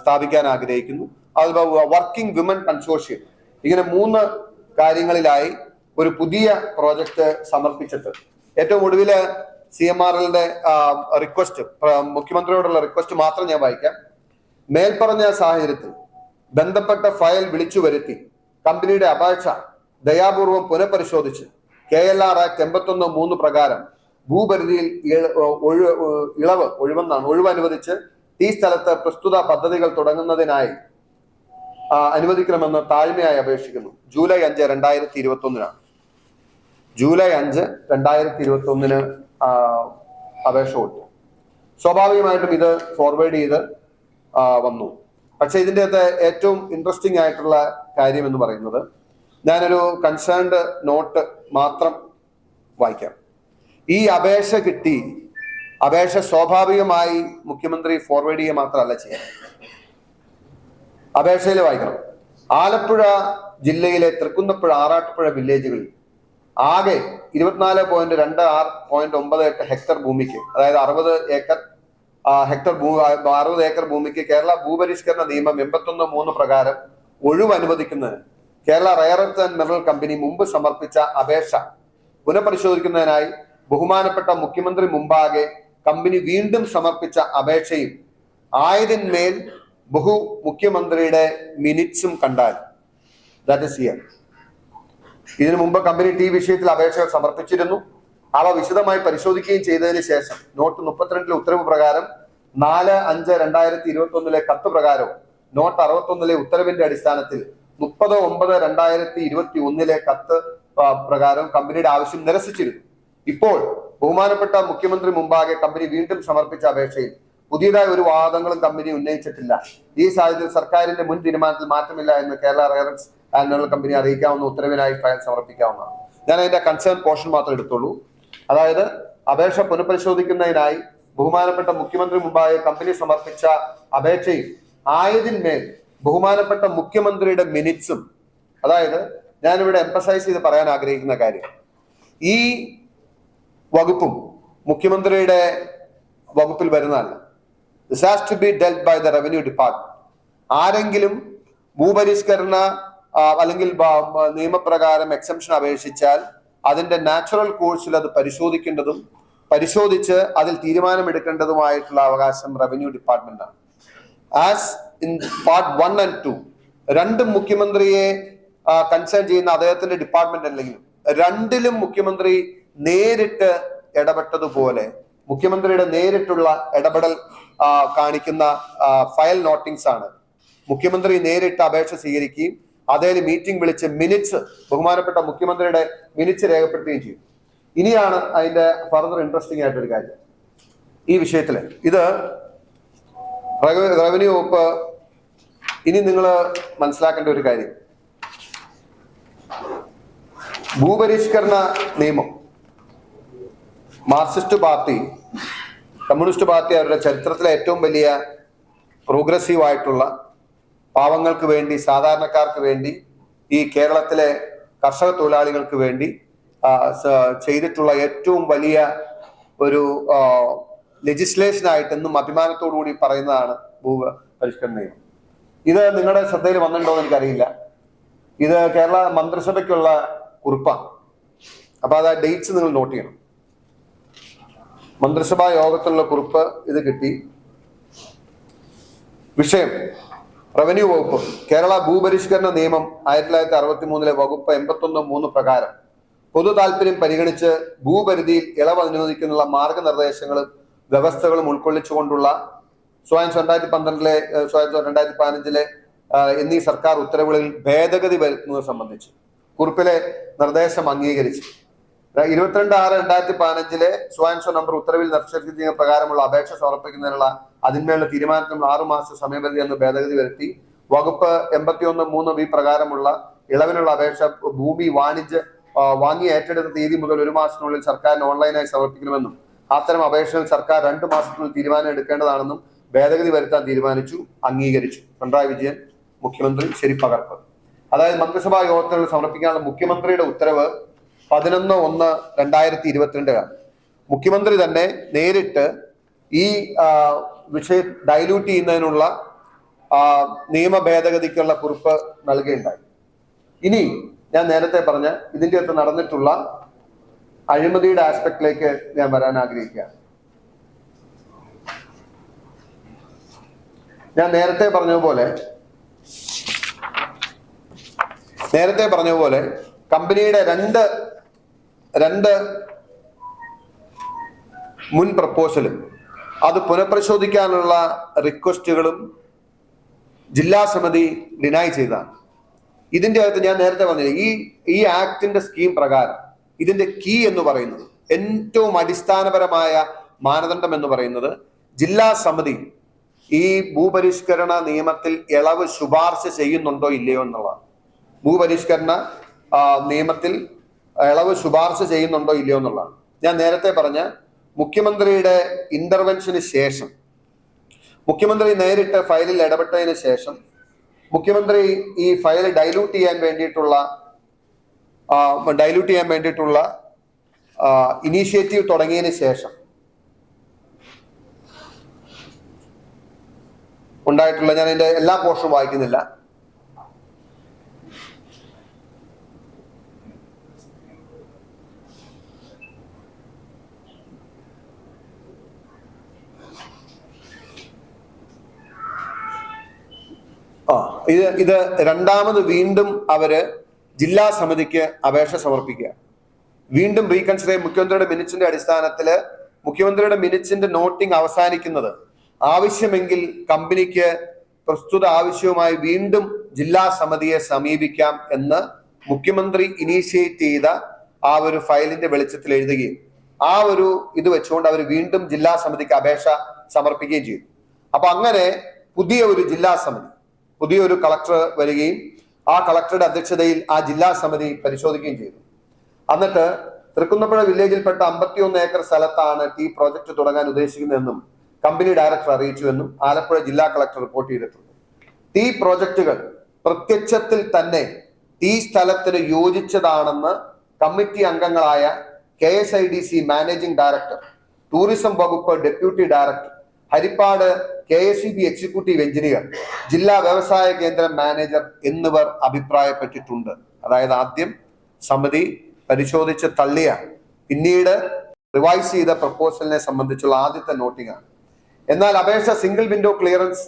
സ്ഥാപിക്കാൻ ആഗ്രഹിക്കുന്നു, അതുപോലെ വർക്കിംഗ് വിമൻ കൺസോർഷ്യം. ഇങ്ങനെ 3 കാര്യങ്ങളിലായി ഒരു പുതിയ പ്രോജക്റ്റ് സമർപ്പിച്ചിട്ട് ഏറ്റവും ഒടുവില് CMRLന്റെ റിക്വസ്റ്റ്, മുഖ്യമന്ത്രിയോടുള്ള റിക്വസ്റ്റ് മാത്രം ഞാൻ വായിക്കാം. മേൽപ്പറഞ്ഞ സാഹചര്യത്തിൽ ബന്ധപ്പെട്ട ഫയൽ വിളിച്ചു വരുത്തി കമ്പനിയുടെ അപേക്ഷ ദയാപൂർവം പുനഃപരിശോധിച്ച് KLR ആക്ട് 81(3) പ്രകാരം ഭൂപരിധിയിൽ ഒഴിവ് അനുവദിച്ച് ഈ സ്ഥലത്ത് പ്രസ്തുത പദ്ധതികൾ തുടങ്ങുന്നതിനായി അനുവദിക്കണമെന്ന് താഴ്മയായി അപേക്ഷിക്കുന്നു. ജൂലൈ 5, 2021 ജൂലൈ 5, 2021 അപേക്ഷ കൊടുത്തു. സ്വാഭാവികമായിട്ടും ഇത് ഫോർവേഡ് ചെയ്ത് വന്നു. പക്ഷെ ഇതിൻ്റെ അകത്ത് ഏറ്റവും ഇൻട്രസ്റ്റിംഗ് ആയിട്ടുള്ള കാര്യം എന്ന് പറയുന്നത്, ഞാനൊരു കൺസേൺഡ് നോട്ട് മാത്രം വായിക്കാം. ഈ അപേക്ഷ കിട്ടി, അപേക്ഷ സ്വാഭാവികമായി മുഖ്യമന്ത്രി ഫോർവേഡ് ചെയ്യുക മാത്രമല്ല ചെയ്യാൻ. അപേക്ഷയിൽ വായിക്കണം, ആലപ്പുഴ ജില്ലയിലെ തൃക്കുന്നപ്പുഴ, ആറാട്ടുപുഴ വില്ലേജുകളിൽ ആകെ 24.26.98 ഹെക്ടർ ഭൂമിക്ക്, അതായത് 60 ഏക്കർ ഭൂമിക്ക് കേരള ഭൂപരിഷ്കരണ നിയമം 81(3) പ്രകാരം ഒഴിവ് അനുവദിക്കുന്നതിന് Kerala rare earth and mineral company മുമ്പ് സമർപ്പിച്ച അപേക്ഷ പുനഃപരിശോധിക്കുന്നതിനായി ബഹുമാനപ്പെട്ട മുഖ്യമന്ത്രി മുമ്പാകെ കമ്പനി വീണ്ടും സമർപ്പിച്ച അപേക്ഷയും ആയതിന്മേൽ മുഖ്യമന്ത്രിയുടെ മിനിറ്റ്സും കണ്ടാൽ, ദാറ്റ് ഈസ് ഹിയർ. ഇതിനു മുമ്പ് കമ്പനി ഈ വിഷയത്തിൽ അപേക്ഷകൾ സമർപ്പിച്ചിരുന്നു. അവ വിശദമായി പരിശോധിക്കുകയും ചെയ്തതിന് ശേഷം നോട്ട് 32 ഉത്തരവ് പ്രകാരം 4/5/2021 കത്ത് പ്രകാരവും നോട്ട് 61 ഉത്തരവിന്റെ അടിസ്ഥാനത്തിൽ 30/9/2021 കത്ത് പ്രകാരം കമ്പനിയുടെ ആവശ്യം നിരസിച്ചിരുന്നു. ഇപ്പോൾ ബഹുമാനപ്പെട്ട മുഖ്യമന്ത്രി മുമ്പാകെ കമ്പനി വീണ്ടും സമർപ്പിച്ച അപേക്ഷയിൽ പുതിയതായ ഒരു വാദങ്ങളും കമ്പനി ഉന്നയിച്ചിട്ടില്ല. ഈ സാഹചര്യത്തിൽ സർക്കാരിന്റെ മുൻ തീരുമാനത്തിൽ മാറ്റമില്ല എന്ന് Kerala rare earth and mineral company അറിയിക്കാവുന്ന ഉത്തരവിനായി ഫയൽ സമർപ്പിക്കാവുന്നതാണ്. ഞാൻ അതിന്റെ കൺസേൺ പോർഷൻ മാത്രം എടുത്തോളൂ. അതായത് അപേക്ഷ പുനഃപരിശോധിക്കുന്നതിനായി ബഹുമാനപ്പെട്ട മുഖ്യമന്ത്രി മുമ്പാകെ കമ്പനി സമർപ്പിച്ച അപേക്ഷയും ആയതിന്മേൽ ബഹുമാനപ്പെട്ട മുഖ്യമന്ത്രിയുടെ മിനിറ്റ്സും, അതായത് ഞാനിവിടെ എംഫസൈസ് ചെയ്ത് പറയാൻ ആഗ്രഹിക്കുന്ന കാര്യം, ഈ വകുപ്പും മുഖ്യമന്ത്രിയുടെ വകുപ്പിൽ വരുന്നതല്ല. This has to be dealt by the revenue department. ആരെങ്കിലും ഭൂപരിഷ്കരണ അല്ലെങ്കിൽ നിയമപ്രകാരം എക്സംഷൻ അപേക്ഷിച്ചാൽ അതിന്റെ നാച്ചുറൽ കോഴ്സിൽ അത് പരിശോധിച്ച് അതിൽ തീരുമാനമെടുക്കേണ്ടതുമായിട്ടുള്ള അവകാശം റവന്യൂ ഡിപ്പാർട്ട്മെന്റാണ്. ആസ് ഇൻ പാർട്ട് 1 and 2 രണ്ടും മുഖ്യമന്ത്രിയെ കൺസേൺ ചെയ്യുന്ന അദ്ദേഹത്തിന്റെ ഡിപ്പാർട്ട്മെന്റ് അല്ലെങ്കിലും രണ്ടിലും മുഖ്യമന്ത്രി നേരിട്ട് ഇടപെട്ടതുപോലെ മുഖ്യമന്ത്രിയുടെ നേരിട്ടുള്ള ഇടപെടൽ കാണിക്കുന്ന ഫയൽ നോട്ടിങ്സ് ആണ്. മുഖ്യമന്ത്രി നേരിട്ട് അപേക്ഷ സ്വീകരിക്കുകയും അതേ മീറ്റിംഗ് വിളിച്ച് മിനിറ്റ്സ്, ബഹുമാനപ്പെട്ട മുഖ്യമന്ത്രിയുടെ മിനിറ്റ്സ് രേഖപ്പെടുത്തുകയും ചെയ്യും. ഇനിയാണ് അതിന്റെ ഫർദർ ഇൻട്രസ്റ്റിംഗ് ആയിട്ടൊരു കാര്യം ഈ വിഷയത്തില്. ഇത് റവന്യൂ വകുപ്പ് ഇനി നിങ്ങൾ മനസ്സിലാക്കേണ്ട ഒരു കാര്യം, ഭൂപരിഷ്കരണ നിയമം മാർക്സിസ്റ്റ് പാർട്ടി, കമ്മ്യൂണിസ്റ്റ് പാർട്ടി അവരുടെ ചരിത്രത്തിലെ ഏറ്റവും വലിയ പ്രോഗ്രസീവ് ആയിട്ടുള്ള, പാവങ്ങൾക്ക് വേണ്ടി, സാധാരണക്കാർക്ക് വേണ്ടി, ഈ കേരളത്തിലെ കർഷക തൊഴിലാളികൾക്ക് വേണ്ടി ചെയ്തിട്ടുള്ള ഏറ്റവും വലിയ ഒരു ലെജിസ്ലേഷൻ ആയിട്ട് എന്നും അഭിമാനത്തോടു കൂടി പറയുന്നതാണ് ഭൂപരിഷ്കരണ നിയമം. ഇത് നിങ്ങളുടെ ശ്രദ്ധയിൽ വന്നിട്ടുണ്ടോ എന്ന് എനിക്കറിയില്ല. ഇത് കേരള മന്ത്രിസഭയ്ക്കുള്ള കുറിപ്പാണ്. അപ്പൊ അത് ആ ഡേറ്റ്സ് നിങ്ങൾ നോട്ട് ചെയ്യണം. മന്ത്രിസഭാ യോഗത്തിലുള്ള കുറിപ്പ് ഇത് കിട്ടി. വിഷയം റവന്യൂ വകുപ്പ്. കേരള ഭൂപരിഷ്കരണ നിയമം 1963 വകുപ്പ് 81(3) പ്രകാരം പൊതു താല്പര്യം പരിഗണിച്ച് ഭൂപരിധിയിൽ ഇളവ് അനുവദിക്കുന്നതിനുള്ള മാർഗനിർദ്ദേശങ്ങളും വ്യവസ്ഥകളും ഉൾക്കൊള്ളിച്ചുകൊണ്ടുള്ള 2012 2015 എന്നീ സർക്കാർ ഉത്തരവുകളിൽ ഭേദഗതി വരുത്തുന്നത് സംബന്ധിച്ച് കുറിപ്പിലെ നിർദ്ദേശം അംഗീകരിച്ചു. 22/6/2015 നമ്പർ ഉത്തരവിൽ നിർദ്ദേശിക്കുന്ന പ്രകാരമുള്ള അപേക്ഷ സമർപ്പിക്കുന്നതിനുള്ള അതിന്മേലുള്ള തീരുമാനത്തിനുള്ള 6 മാസ സമയപരിധി എന്ന് ഭേദഗതി വരുത്തി. വകുപ്പ് 81(3)(b) പ്രകാരമുള്ള ഇളവിനുള്ള അപേക്ഷ ഭൂമി വാങ്ങി ഏറ്റെടുത്ത തീയതി മുതൽ 1 മാസത്തിനുള്ളിൽ സർക്കാരിന് ഓൺലൈനായി സമർപ്പിക്കണമെന്നും അത്തരം അപേക്ഷകൾ സർക്കാർ 2 മാസത്തിനുള്ളിൽ തീരുമാനം എടുക്കേണ്ടതാണെന്നും ഭേദഗതി വരുത്താൻ തീരുമാനിച്ചു, അംഗീകരിച്ചു. പിണറായി വിജയൻ മുഖ്യമന്ത്രി ശരിപ്പകർപ്പ്. അതായത് മന്ത്രിസഭാ യോഗത്തിൽ സമർപ്പിക്കാനുള്ള മുഖ്യമന്ത്രിയുടെ ഉത്തരവ് 11/1/2022 മുഖ്യമന്ത്രി തന്നെ നേരിട്ട് ഈ വിഷയം ഡൈല്യൂട്ട് ചെയ്യുന്നതിനുള്ള നിയമ ഭേദഗതിക്കുള്ള കുറിപ്പ് നൽകുകയുണ്ടായി. ഇനി ഞാൻ നേരത്തെ പറഞ്ഞ ഇതിന്റെ അകത്ത് നടന്നിട്ടുള്ള അഴിമതിയുടെ ആസ്പെക്റ്റിലേക്ക് ഞാൻ വരാൻ ആഗ്രഹിക്കുകയാണ്. ഞാൻ നേരത്തെ പറഞ്ഞതുപോലെ കമ്പനിയുടെ രണ്ട് മുൻ പ്രപ്പോസലും അത് പുനഃപരിശോധിക്കാനുള്ള റിക്വസ്റ്റുകളും ജില്ലാ സമിതി ഡിനൈ ചെയ്തതാണ്. ഇതിന്റെ അകത്ത് ഞാൻ നേരത്തെ പറഞ്ഞില്ല, ഈ ആക്ടിന്റെ സ്കീം പ്രകാരം ഇതിന്റെ കീ എന്ന് പറയുന്നത്, ഏറ്റവും അടിസ്ഥാനപരമായ മാനദണ്ഡം എന്ന് പറയുന്നത്, ജില്ലാ സമിതി ഈ ഭൂപരിഷ്കരണ നിയമത്തിൽ ഇളവ് ശുപാർശ ചെയ്യുന്നുണ്ടോ ഇല്ലയോ എന്നുള്ളതാണ്. ഭൂപരിഷ്കരണ നിയമത്തിൽ ഇളവ് ശുപാർശ ചെയ്യുന്നുണ്ടോ ഇല്ലയോ എന്നുള്ളതാണ്. ഞാൻ നേരത്തെ പറഞ്ഞ മുഖ്യമന്ത്രിയുടെ ഇന്റർവെൻഷന് ശേഷം, മുഖ്യമന്ത്രി നേരിട്ട് ഫയലിൽ ഇടപെട്ടതിന് ശേഷം, മുഖ്യമന്ത്രി ഈ ഫയൽ ഡൈല്യൂട്ട് ചെയ്യാൻ വേണ്ടിയിട്ടുള്ള ഇനീഷ്യേറ്റീവ് തുടങ്ങിയതിന് ശേഷം ഉണ്ടായിട്ടുള്ള, ഞാൻ അതിന്റെ എല്ലാ പോർഷനും വായിക്കുന്നില്ല, ഇത് രണ്ടാമത് വീണ്ടും അവര് ജില്ലാ സമിതിക്ക് അപേക്ഷ സമർപ്പിക്കുക. വീണ്ടും റീകൺസിഡർ മുഖ്യമന്ത്രിയുടെ മിനിറ്റ്സിന്റെ അടിസ്ഥാനത്തില് മുഖ്യമന്ത്രിയുടെ മിനിറ്റ്സിന്റെ നോട്ടിംഗ് അവസാനിക്കുന്നത് ആവശ്യമെങ്കിൽ കമ്പനിക്ക് പ്രസ്തുത ആവശ്യവുമായി വീണ്ടും ജില്ലാ സമിതിയെ സമീപിക്കാം എന്ന് മുഖ്യമന്ത്രി ഇനീഷ്യേറ്റ് ചെയ്ത ആ ഒരു ഫയലിന്റെ വെളിച്ചത്തിൽ എഴുതുകയും ആ ഒരു ഇത് വെച്ചുകൊണ്ട് അവർ വീണ്ടും ജില്ലാ സമിതിക്ക് അപേക്ഷ സമർപ്പിക്കുകയും ചെയ്തു. അപ്പൊ അങ്ങനെ പുതിയ ഒരു ജില്ലാ സമിതി, പുതിയൊരു കളക്ടർ വരികയും ആ കളക്ടറുടെ അധ്യക്ഷതയിൽ ആ ജില്ലാ സമിതി പരിശോധിക്കുകയും ചെയ്തു. എന്നിട്ട് തൃക്കുന്നപ്പുഴ വില്ലേജിൽപ്പെട്ട 51 ഏക്കർ സ്ഥലത്താണ് ടീ പ്രോജക്ട് തുടങ്ങാൻ ഉദ്ദേശിക്കുന്നതെന്നും കമ്പനി ഡയറക്ടർ അറിയിച്ചുവെന്നും ആലപ്പുഴ ജില്ലാ കളക്ടർ റിപ്പോർട്ട് ചെയ്തിട്ടുണ്ട്. ടീ പ്രോജക്റ്റുകൾ പ്രത്യക്ഷത്തിൽ തന്നെ ടീ സ്ഥലത്തിന് യോജിച്ചതാണെന്ന് കമ്മിറ്റി അംഗങ്ങളായ KSIDC മാനേജിംഗ് ഡയറക്ടർ, ടൂറിസം വകുപ്പ് deputy director, Harippad KSEB executive engineer, ജില്ലാ വ്യവസായ കേന്ദ്രം മാനേജർ എന്നിവർ അഭിപ്രായപ്പെട്ടിട്ടുണ്ട്. അതായത് ആദ്യം സമിതി പരിശോധിച്ച് തള്ളിയ, പിന്നീട് റിവൈസ് ചെയ്ത പ്രപ്പോസലിനെ സംബന്ധിച്ചുള്ള ആദ്യത്തെ നോട്ടിംഗ് ആണ്. എന്നാൽ അപേക്ഷ സിംഗിൾ വിൻഡോ ക്ലിയറൻസ്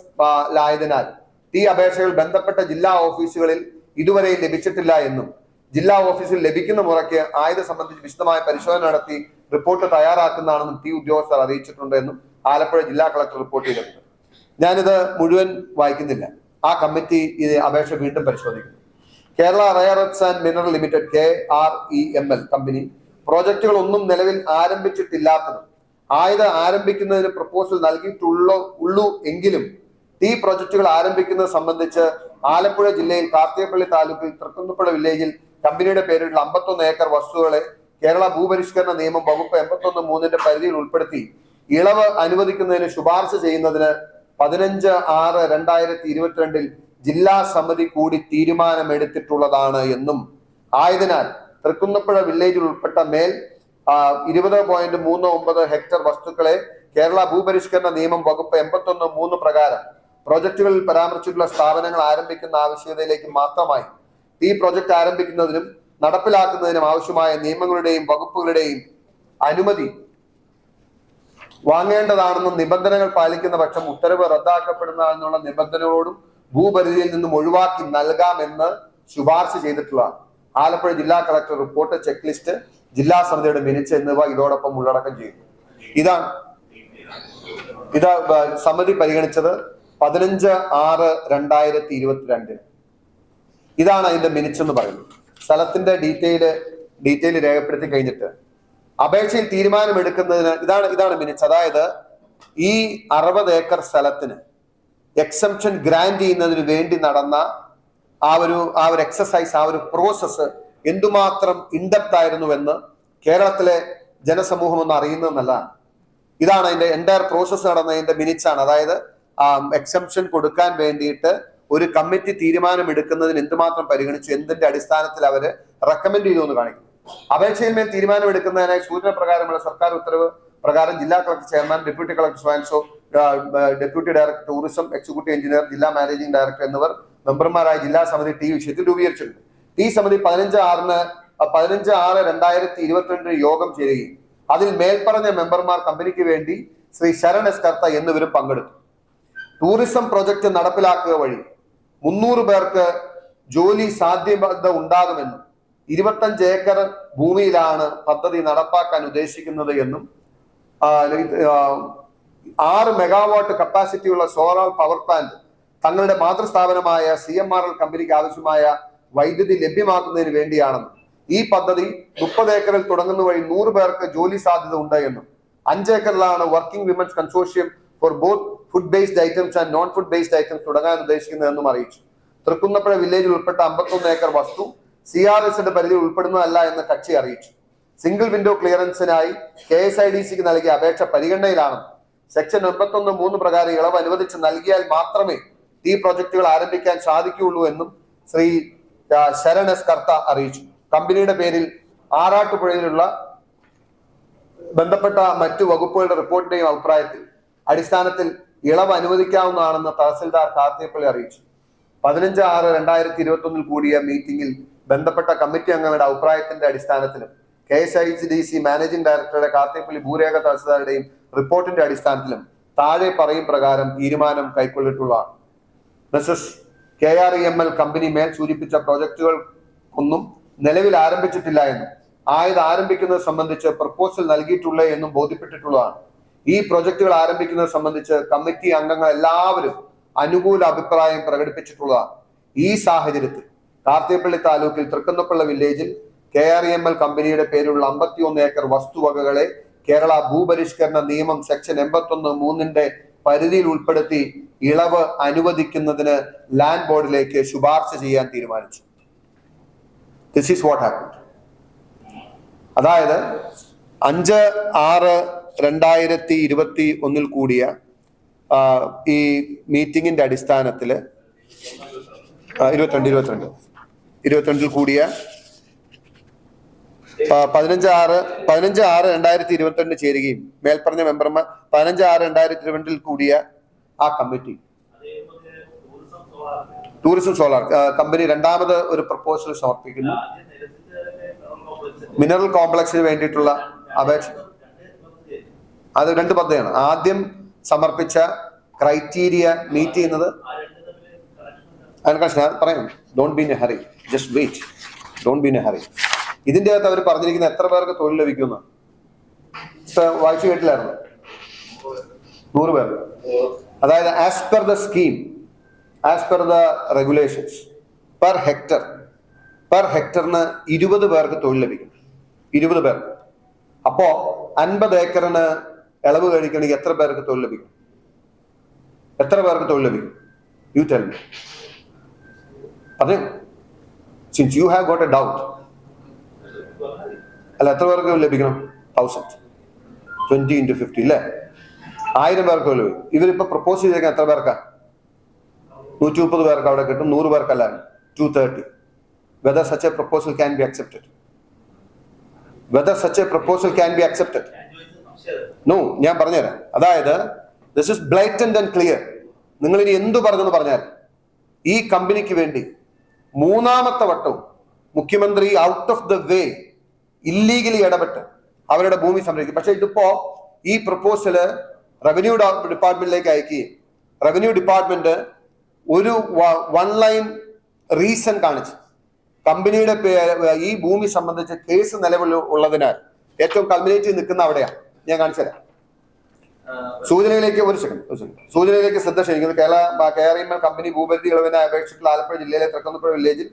ആയതിനാൽ ഈ അപേക്ഷകൾ ബന്ധപ്പെട്ട ജില്ലാ ഓഫീസുകളിൽ ഇതുവരെ ലഭിച്ചിട്ടില്ല എന്നും ജില്ലാ ഓഫീസിൽ ലഭിക്കുന്ന മുറയ്ക്ക് ആയത് സംബന്ധിച്ച് വിശദമായ പരിശോധന നടത്തി റിപ്പോർട്ട് തയ്യാറാക്കുന്നതാണെന്നും ടീ ഉദ്യോഗസ്ഥർ അറിയിച്ചിട്ടുണ്ട് എന്നും ആലപ്പുഴ ജില്ലാ കളക്ടർ റിപ്പോർട്ട് ചെയ്തിട്ടുണ്ട്. ഞാനിത് മുഴുവൻ വായിക്കുന്നില്ല. ആ കമ്മിറ്റി ഇത് അപേക്ഷ വീണ്ടും പരിശോധിക്കുന്നു. Kerala rare earth and mineral limited KREML company പ്രോജക്റ്റുകൾ ഒന്നും നിലവിൽ ആരംഭിച്ചിട്ടില്ലാത്തതും ആയത് ആരംഭിക്കുന്നതിന് പ്രപ്പോസൽ നൽകിയിട്ടുള്ളൂ എങ്കിലും ടീ പ്രോജക്റ്റുകൾ ആരംഭിക്കുന്നത് സംബന്ധിച്ച് ആലപ്പുഴ ജില്ലയിൽ കാർത്തികപ്പള്ളി താലൂക്കിൽ തൃക്കുന്നപ്പുഴ വില്ലേജിൽ കമ്പനിയുടെ പേരിലുള്ള 51 ഏക്കർ വസ്തുക്കളെ കേരള ഭൂപരിഷ്കരണ നിയമം വകുപ്പ് 81(3) പരിധിയിൽ ഉൾപ്പെടുത്തി ഇളവ് അനുവദിക്കുന്നതിന് ശുപാർശ ചെയ്യുന്നതിന് 15/6/2022 ജില്ലാ സമിതി കൂടി തീരുമാനമെടുത്തിട്ടുള്ളതാണ് എന്നും ആയതിനാൽ തൃക്കുന്നപ്പുഴ വില്ലേജിൽ ഉൾപ്പെട്ട മേൽ 20.39 ഹെക്ടർ വസ്തുക്കളെ കേരള ഭൂപരിഷ്കരണ നിയമം വകുപ്പ് 81(3) പ്രകാരം പ്രോജക്റ്റുകളിൽ പരാമർശിച്ചിട്ടുള്ള സ്ഥാപനങ്ങൾ ആരംഭിക്കുന്ന ആവശ്യകതയിലേക്ക് മാത്രമായി ഈ പ്രോജക്ട് ആരംഭിക്കുന്നതിനും നടപ്പിലാക്കുന്നതിനും ആവശ്യമായ നിയമങ്ങളുടെയും വകുപ്പുകളുടെയും അനുമതി വാങ്ങേണ്ടതാണെന്നും നിബന്ധനകൾ പാലിക്കുന്ന പക്ഷം ഉത്തരവ് റദ്ദാക്കപ്പെടുന്നതെന്നുള്ള നിബന്ധനകളോടും ഭൂപരിധിയിൽ നിന്നും ഒഴിവാക്കി നൽകാമെന്ന് ശുപാർശ ചെയ്തിട്ടുള്ളതാണ്. ആലപ്പുഴ ജില്ലാ കളക്ടർ റിപ്പോർട്ട്, ചെക്ക് ലിസ്റ്റ്, ജില്ലാ സമിതിയുടെ മിനിറ്റ്സ് എന്നിവ ഇതോടൊപ്പം ഉള്ളടക്കം ചെയ്യുന്നു. ഇതാ സമിതി പരിഗണിച്ചത് 15/6/2022. ഇതാണ് അതിന്റെ മിനിറ്റ്സ് എന്ന് പറയുന്നത്. സ്ഥലത്തിന്റെ ഡീറ്റെയിൽ രേഖപ്പെടുത്തി കഴിഞ്ഞിട്ട് അപേക്ഷയിൽ തീരുമാനമെടുക്കുന്നതിന് ഇതാണ് മിനിറ്റ്സ്. അതായത് ഈ 60 ഏക്കർ സ്ഥലത്തിന് എക്സംപ്ഷൻ ഗ്രാന്റ് ചെയ്യുന്നതിന് വേണ്ടി നടന്ന ആ ഒരു എക്സസൈസ്, ആ ഒരു പ്രോസസ്സ് എന്തുമാത്രം ഇൻഡെപ്ത് ആയിരുന്നുവെന്ന് കേരളത്തിലെ ജനസമൂഹം ഒന്ന് അറിയുന്നതെന്നല്ല. ഇതാണ് അതിന്റെ എൻറ്റയർ പ്രോസസ്സ് നടന്നതിന്റെ മിനിറ്റ്സ് ആണ്. അതായത് എക്സംപ്ഷൻ കൊടുക്കാൻ വേണ്ടിയിട്ട് ഒരു കമ്മിറ്റി തീരുമാനം എടുക്കുന്നതിന് എന്തുമാത്രം പരിഗണിച്ചു, എന്തിന്റെ അടിസ്ഥാനത്തിൽ അവര് റെക്കമെൻഡ് ചെയ്തു എന്ന് കാണിക്കുന്നു. അപേക്ഷയിൽ മേൽ തീരുമാനം എടുക്കുന്നതിനായി സൂചന പ്രകാരമുള്ള സർക്കാർ ഉത്തരവ് പ്രകാരം ജില്ലാ കളക്ടർ ചെയർമാൻ, ഡെപ്യൂട്ടി കളക്ടർ സ്വാൻസോ, deputy director tourism, executive engineer, ജില്ലാ മാനേജിംഗ് ഡയറക്ടർ എന്നിവർ മെമ്പർമാരായ ജില്ലാ സമിതി ടി വിഷയത്തിൽ രൂപീകരിച്ചിട്ടുണ്ട്. ഈ സമിതി 15/6/2022 യോഗം ചേരുകയും അതിൽ മേൽപ്പറഞ്ഞ മെമ്പർമാർ കമ്പനിക്ക് വേണ്ടി ശ്രീ ശരൺ എസ് കർത്ത എന്നിവരും പങ്കെടുത്തു. ടൂറിസം പ്രൊജക്ട് നടപ്പിലാക്കുക വഴി 300 പേർക്ക് ജോലി സാധ്യത ഉണ്ടാകുമെന്നും 25 ഏക്കർ ഭൂമിയിലാണ് പദ്ധതി നടപ്പാക്കാൻ ഉദ്ദേശിക്കുന്നത് എന്നും 6 മെഗാവാട്ട് കപ്പാസിറ്റിയുള്ള സോളാർ പവർ പ്ലാന്റ് തങ്ങളുടെ മാതൃസ്ഥാപനമായ CMRL കമ്പനിക്ക് ആവശ്യമായ വൈദ്യുതി ലഭ്യമാക്കുന്നതിന് വേണ്ടിയാണെന്നും ഈ പദ്ധതി 30 ഏക്കറിൽ തുടങ്ങുന്ന വഴി 100 പേർക്ക് ജോലി സാധ്യത ഉണ്ട് എന്നും 5 ഏക്കറിലാണ് working women's consortium for both food based items and non food based items തുടങ്ങാൻ ഉദ്ദേശിക്കുന്നതെന്നും അറിയിച്ചു. തൃക്കുന്നപ്പുഴ വില്ലേജിൽ ഉൾപ്പെട്ട 51 ഏക്കർ വസ്തു CRSന്റെ പരിധിയിൽ ഉൾപ്പെടുന്നതല്ല എന്ന് കക്ഷി അറിയിച്ചു. സിംഗിൾ വിൻഡോ ക്ലിയറൻസിനായി KSIDCക്ക് നൽകിയ അപേക്ഷ പരിഗണനയിലാണ്. സെക്ഷൻ 81(3) പ്രകാരം ഇളവ് അനുവദിച്ച് നൽകിയാൽ മാത്രമേ ഈ പ്രോജക്റ്റുകൾ ആരംഭിക്കാൻ സാധിക്കുകയുള്ളൂ എന്നും ശ്രീ ശരൺ എസ് കർത്ത അറിയിച്ചു. കമ്പനിയുടെ പേരിൽ ആറാട്ടുപുഴയിലുള്ള ബന്ധപ്പെട്ട മറ്റു വകുപ്പുകളുടെ റിപ്പോർട്ടിന്റെയും അടിസ്ഥാനത്തിൽ ഇളവ് അനുവദിക്കാവുന്നതാണെന്ന് തഹസിൽദാർ കാർത്തികപ്പള്ളി അറിയിച്ചു. 15/6/2021 കൂടിയ മീറ്റിംഗിൽ ബന്ധപ്പെട്ട കമ്മിറ്റി അംഗങ്ങളുടെ അഭിപ്രായത്തിന്റെ അടിസ്ഥാനത്തിലും KSIDC മാനേജിംഗ് ഡയറക്ടറുടെ കാർത്തികപ്പള്ളി ഭൂരേഖ തഹസിൽദാരുടെയും റിപ്പോർട്ടിന്റെ അടിസ്ഥാനത്തിലും താഴെ പറയും പ്രകാരം തീരുമാനം കൈക്കൊണ്ടിട്ടുള്ളതാണ്. മിസസ് KREML കമ്പനി മേൽ സൂചിപ്പിച്ച പ്രോജക്റ്റുകൾ ഒന്നും നിലവിൽ ആരംഭിച്ചിട്ടില്ല എന്നും ആരംഭിക്കുന്നത് സംബന്ധിച്ച് പ്രപ്പോസൽ നൽകിയിട്ടുള്ള എന്നും ബോധ്യപ്പെട്ടിട്ടുള്ളതാണ്. ഈ പ്രോജക്റ്റുകൾ ആരംഭിക്കുന്നത് സംബന്ധിച്ച് കമ്മിറ്റി അംഗങ്ങൾ എല്ലാവരും അനുകൂല അഭിപ്രായം പ്രകടിപ്പിച്ചിട്ടുള്ളതാണ്. ഈ സാഹചര്യത്തിൽ കാർത്തികപ്പള്ളി താലൂക്കിൽ തൃക്കുന്നപ്പുഴ വില്ലേജിൽ KREML കമ്പനിയുടെ പേരിലുള്ള 51 ഏക്കർ വസ്തുവകകളെ കേരള ഭൂപരിഷ്കരണ നിയമം സെക്ഷൻ 81(3) പരിധിയിൽ ഉൾപ്പെടുത്തി ഇളവ് അനുവദിക്കുന്നതിന് ലാൻഡ് ബോർഡിലേക്ക് ശുപാർശ ചെയ്യാൻ തീരുമാനിച്ചു. This is what happened. അതായത് 5/6/2021 കൂടിയ ഈ മീറ്റിംഗിന്റെ അടിസ്ഥാനത്തിൽ 22 കൂടിയ 15/6/2022 ചേരുകയും മേൽപ്പറഞ്ഞ മെമ്പർമാർ 15/6/2022 കൂടിയ ആ കമ്മിറ്റി ടൂറിസം സോളാർ കമ്പനി രണ്ടാമത് ഒരു പ്രപ്പോസൽ സമർപ്പിക്കുന്നു. മിനറൽ കോംപ്ലക്സിന് വേണ്ടിയിട്ടുള്ള അപേക്ഷ അത് 2 പദ്ധതിയാണ്. ആദ്യം സമർപ്പിച്ച ക്രൈറ്റീരിയ മീറ്റ് ചെയ്യുന്നത് പറയാം. Don't be in a hurry, just wait, don't be in a hurry. ഇതിന്റെ അകത്ത് അവർ പറഞ്ഞിരിക്കുന്ന എത്ര പേർക്ക് തൊഴിൽ ലഭിക്കുന്ന വായിച്ചു കേട്ടില്ലായിരുന്നു? 100 പേർക്ക്. അതായത് as per the scheme, as per the regulations, per ഹെക്ടറിന് 20 പേർക്ക് തൊഴിൽ ലഭിക്കും. 20 പേർക്ക്. അപ്പോ 50 ഏക്കറിന് ഇളവ് കഴിക്കണമെങ്കിൽ എത്ര പേർക്ക് തൊഴിൽ ലഭിക്കും? You tell me. അതെ, since you have got a doubt. അല്ല, എത്ര പേർക്ക് ലഭിക്കണം? 1000, 20 into 50 അല്ലേ? 1000 പേർക്ക് ലഭിക്കും. ഇവരിപ്പോ പ്രപ്പോസ് ചെയ്തേക്കാൻ എത്ര പേർക്കാ? 130 പേർക്ക് അവിടെ കിട്ടും, 100 പേർക്കല്ല, 230. Whether such a proposal can be accepted? Whether such a proposal can be accepted? No, ഞാൻ പറഞ്ഞുതരാം. അതായത് this is blatant and clear. നിങ്ങൾ ഇനി എന്തു പറഞ്ഞെന്ന് പറഞ്ഞാൽ ഈ കമ്പനിക്ക് വേണ്ടി മൂന്നാമത്തെ വട്ടവും മുഖ്യമന്ത്രി out of the way illegally ഇടപെട്ട് അവരുടെ ഭൂമി സംരക്ഷിക്കും. പക്ഷെ ഇതിപ്പോ ഈ പ്രപ്പോസല് റവന്യൂ ഡിപ്പാർട്ട്മെന്റിലേക്ക് അയക്കുകയും റവന്യൂ ഡിപ്പാർട്ട്മെന്റ് ഒരു 1 ലൈൻ റീസൺ കാണിച്ച് കമ്പനിയുടെ ഈ ഭൂമി സംബന്ധിച്ച് കേസ് നിലവിൽ ഉള്ളതിനാൽ ഏറ്റവും കൾമിനേറ്റ് നിൽക്കുന്ന അവിടെയാണ്. ഞാൻ കാണിച്ചു തരാം. സൂചനയിലേക്ക് ഒരു സെക്കൻഡ് സൂചനയിലേക്ക് ശ്രദ്ധ ക്ഷണിക്കുന്നത് കേരള കമ്പനി ഭൂപരിധി ഇളവിനെ അപേക്ഷിച്ചിട്ടുള്ള ആലപ്പുഴ ജില്ലയിലെ തൃക്കുന്നപ്പുഴ വില്ലേജിൽ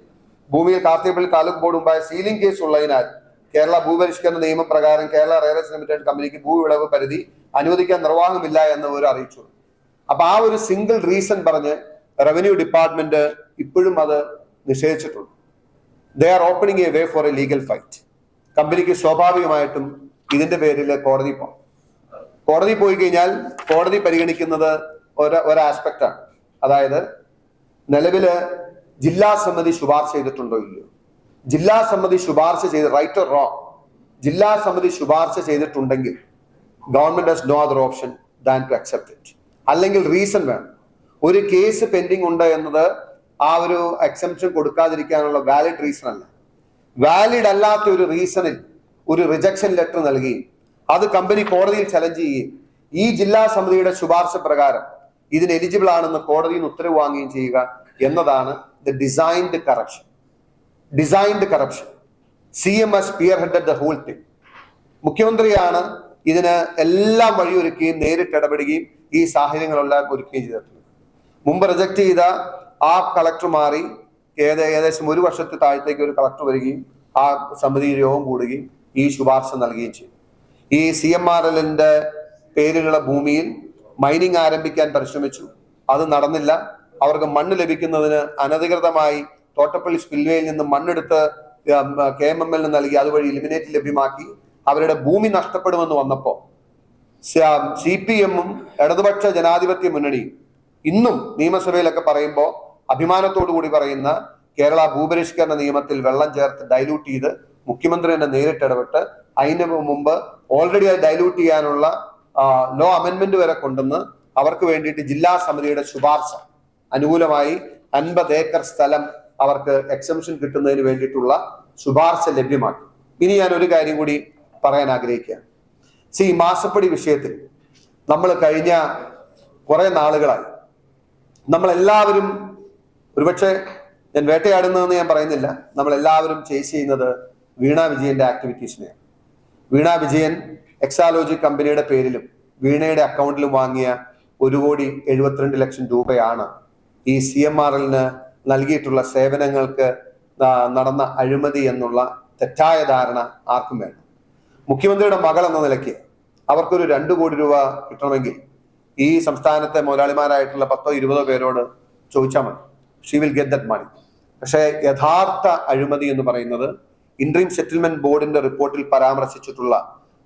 ഭൂമിയിൽ കാർത്തികപ്പള്ളി താലൂക്ക് ബോർഡ് മുമ്പായ സീലിംഗ് കേസ് ഉള്ളതിനാൽ കേരള ഭൂപരിഷ്കരണ നിയമപ്രകാരം കേരള റെയർവേസ് ലിമിറ്റഡ് കമ്പനിക്ക് ഭൂവിളവ് പരിധി അനുവദിക്കാൻ നിർവാഹമില്ല എന്ന് ഒരു അറിയിച്ചു. അപ്പൊ ആ ഒരു സിംഗിൾ റീസൺ പറഞ്ഞ് റവന്യൂ ഡിപ്പാർട്ട്മെന്റ് ഇപ്പോഴും അത് നിഷേധിച്ചിട്ടുണ്ട്. They are opening a way for a legal fight. കമ്പനിക്ക് സ്വാഭാവികമായിട്ടും ഇതിന്റെ പേരിൽ കോടതി പോകാം. കോടതി പോയി കഴിഞ്ഞാൽ കോടതി പരിഗണിക്കുന്നത് ഒരു ആസ്പെക്റ്റാണ്. അതായത് നിലവില് ജില്ലാ സമിതി ശുപാർശ ചെയ്തിട്ടുണ്ടോ ഇല്ലയോ? ജില്ലാ സമിതി ശുപാർശ ചെയ്ത് റൈറ്റ് ഓർ റോങ്, ജില്ലാ സമിതി ശുപാർശ ചെയ്തിട്ടുണ്ടെങ്കിൽ government has no other option than to accept it. അല്ലെങ്കിൽ റീസൺ വേണം. ഒരു കേസ് പെൻഡിങ് ഉണ്ട് എന്നത് ആ ഒരു എക്സംപ്ഷൻ കൊടുക്കാതിരിക്കാനുള്ള വാലിഡ് റീസൺ അല്ല. വാലിഡ് അല്ലാത്ത ഒരു റീസണിൽ ഒരു റിജക്ഷൻ ലെറ്റർ നൽകി അത് കമ്പനി കോടതിയിൽ ചലഞ്ച് ചെയ്യുകയും ഈ ജില്ലാ സമിതിയുടെ ശുപാർശ പ്രകാരം ഇതിന് എലിജിബിൾ ആണെന്ന് കോടതിയിൽ നിന്ന് ഉത്തരവ് വാങ്ങുകയും ചെയ്യുക എന്നതാണ് the designed corruption. CM has spearheaded the whole thing. മുഖ്യമന്ത്രിയാണ് ഇതിന് എല്ലാം വഴിയൊരുക്കുകയും നേരിട്ട് ഇടപെടുകയും ഈ സാഹചര്യങ്ങളെല്ലാം ഒരുക്കുകയും ചെയ്തിട്ടുണ്ട്. മുമ്പ് റിജക്ട് ചെയ്ത ആ കളക്ടർ മാറി ഏകദേശം 1 വർഷത്തെ താഴത്തേക്ക് ഒരു കളക്ടർ വരികയും ആ സമിതി യോഗം കൂടുകയും ഈ ശുപാർശ നൽകുകയും ചെയ്തു. ഈ CMRLന്റെ പേരിലുള്ള ഭൂമിയിൽ മൈനിങ് ആരംഭിക്കാൻ പരിശ്രമിച്ചു. അത് നടന്നില്ല. അവർക്ക് മണ്ണ് ലഭിക്കുന്നതിന് അനധികൃതമായി തോട്ടപ്പള്ളി സ്പിൽവേയിൽ നിന്ന് മണ്ണെടുത്ത് KMML നൽകി അതുവഴി എലിമിനേറ്റ് ലഭ്യമാക്കി അവരുടെ ഭൂമി നഷ്ടപ്പെടുമെന്ന് വന്നപ്പോ CPM-ഉം ഇടതുപക്ഷ ജനാധിപത്യ മുന്നണിയും ഇന്നും നിയമസഭയിലൊക്കെ പറയുമ്പോൾ അഭിമാനത്തോടു കൂടി പറയുന്ന കേരള ഭൂപരിഷ്കരണ നിയമത്തിൽ വെള്ളം ചേർത്ത് ഡൈലൂട്ട് ചെയ്ത് മുഖ്യമന്ത്രി തന്നെ നേരിട്ട് ഇടപെട്ട് അതിന് മുമ്പ് ഓൾറെഡി അത് ഡൈലൂട്ട് ചെയ്യാനുള്ള ലോ അമെന്റ്മെന്റ് വരെ കൊണ്ടുവന്ന് അവർക്ക് വേണ്ടിയിട്ട് ജില്ലാ സമിതിയുടെ ശുപാർശ അനുകൂലമായി 50 ഏക്കർ സ്ഥലം അവർക്ക് എക്സംഷൻ കിട്ടുന്നതിന് വേണ്ടിയിട്ടുള്ള ശുപാർശ ലഭ്യമാക്കി. ഇനി ഞാൻ ഒരു കാര്യം കൂടി പറയാൻ ആഗ്രഹിക്കുകയാണ്. ഈ മാസപ്പടി വിഷയത്തിൽ നമ്മൾ കഴിഞ്ഞ കുറെ നാളുകളായി നമ്മളെല്ലാവരും, ഒരുപക്ഷെ ഞാൻ വേട്ടയാടുന്നതെന്ന് ഞാൻ പറയുന്നില്ല, നമ്മളെല്ലാവരും ചേസ് ചെയ്യുന്നത് വീണ വിജയന്റെ ആക്ടിവിറ്റീസിനെയാണ്. വീണ വിജയൻ എക്സാലോജി കമ്പനിയുടെ പേരിലും വീണയുടെ അക്കൗണ്ടിലും വാങ്ങിയ 1,72,00,000 രൂപയാണ് ഈ CMRLന് നൽകിയിട്ടുള്ള സേവനങ്ങൾക്ക് നടന്ന അഴിമതി എന്നുള്ള തെറ്റായ ധാരണ ആർക്കും വേണം. മുഖ്യമന്ത്രിയുടെ മകൾ എന്ന നിലയ്ക്ക് അവർക്കൊരു 2 കോടി രൂപ കിട്ടണമെങ്കിൽ ഈ സംസ്ഥാനത്തെ മുതലാളിമാരായിട്ടുള്ള 10-20 പേരോട് ചോദിച്ചാൽ മതി. ഷീ വിൽ ഗെറ്റ് ദറ്റ് മണി. പക്ഷേ യഥാർത്ഥ അഴിമതി എന്ന് പറയുന്നത് ഇന്ററിം സെറ്റിൽമെന്റ് ബോർഡിന്റെ റിപ്പോർട്ടിൽ പരാമർശിച്ചിട്ടുള്ള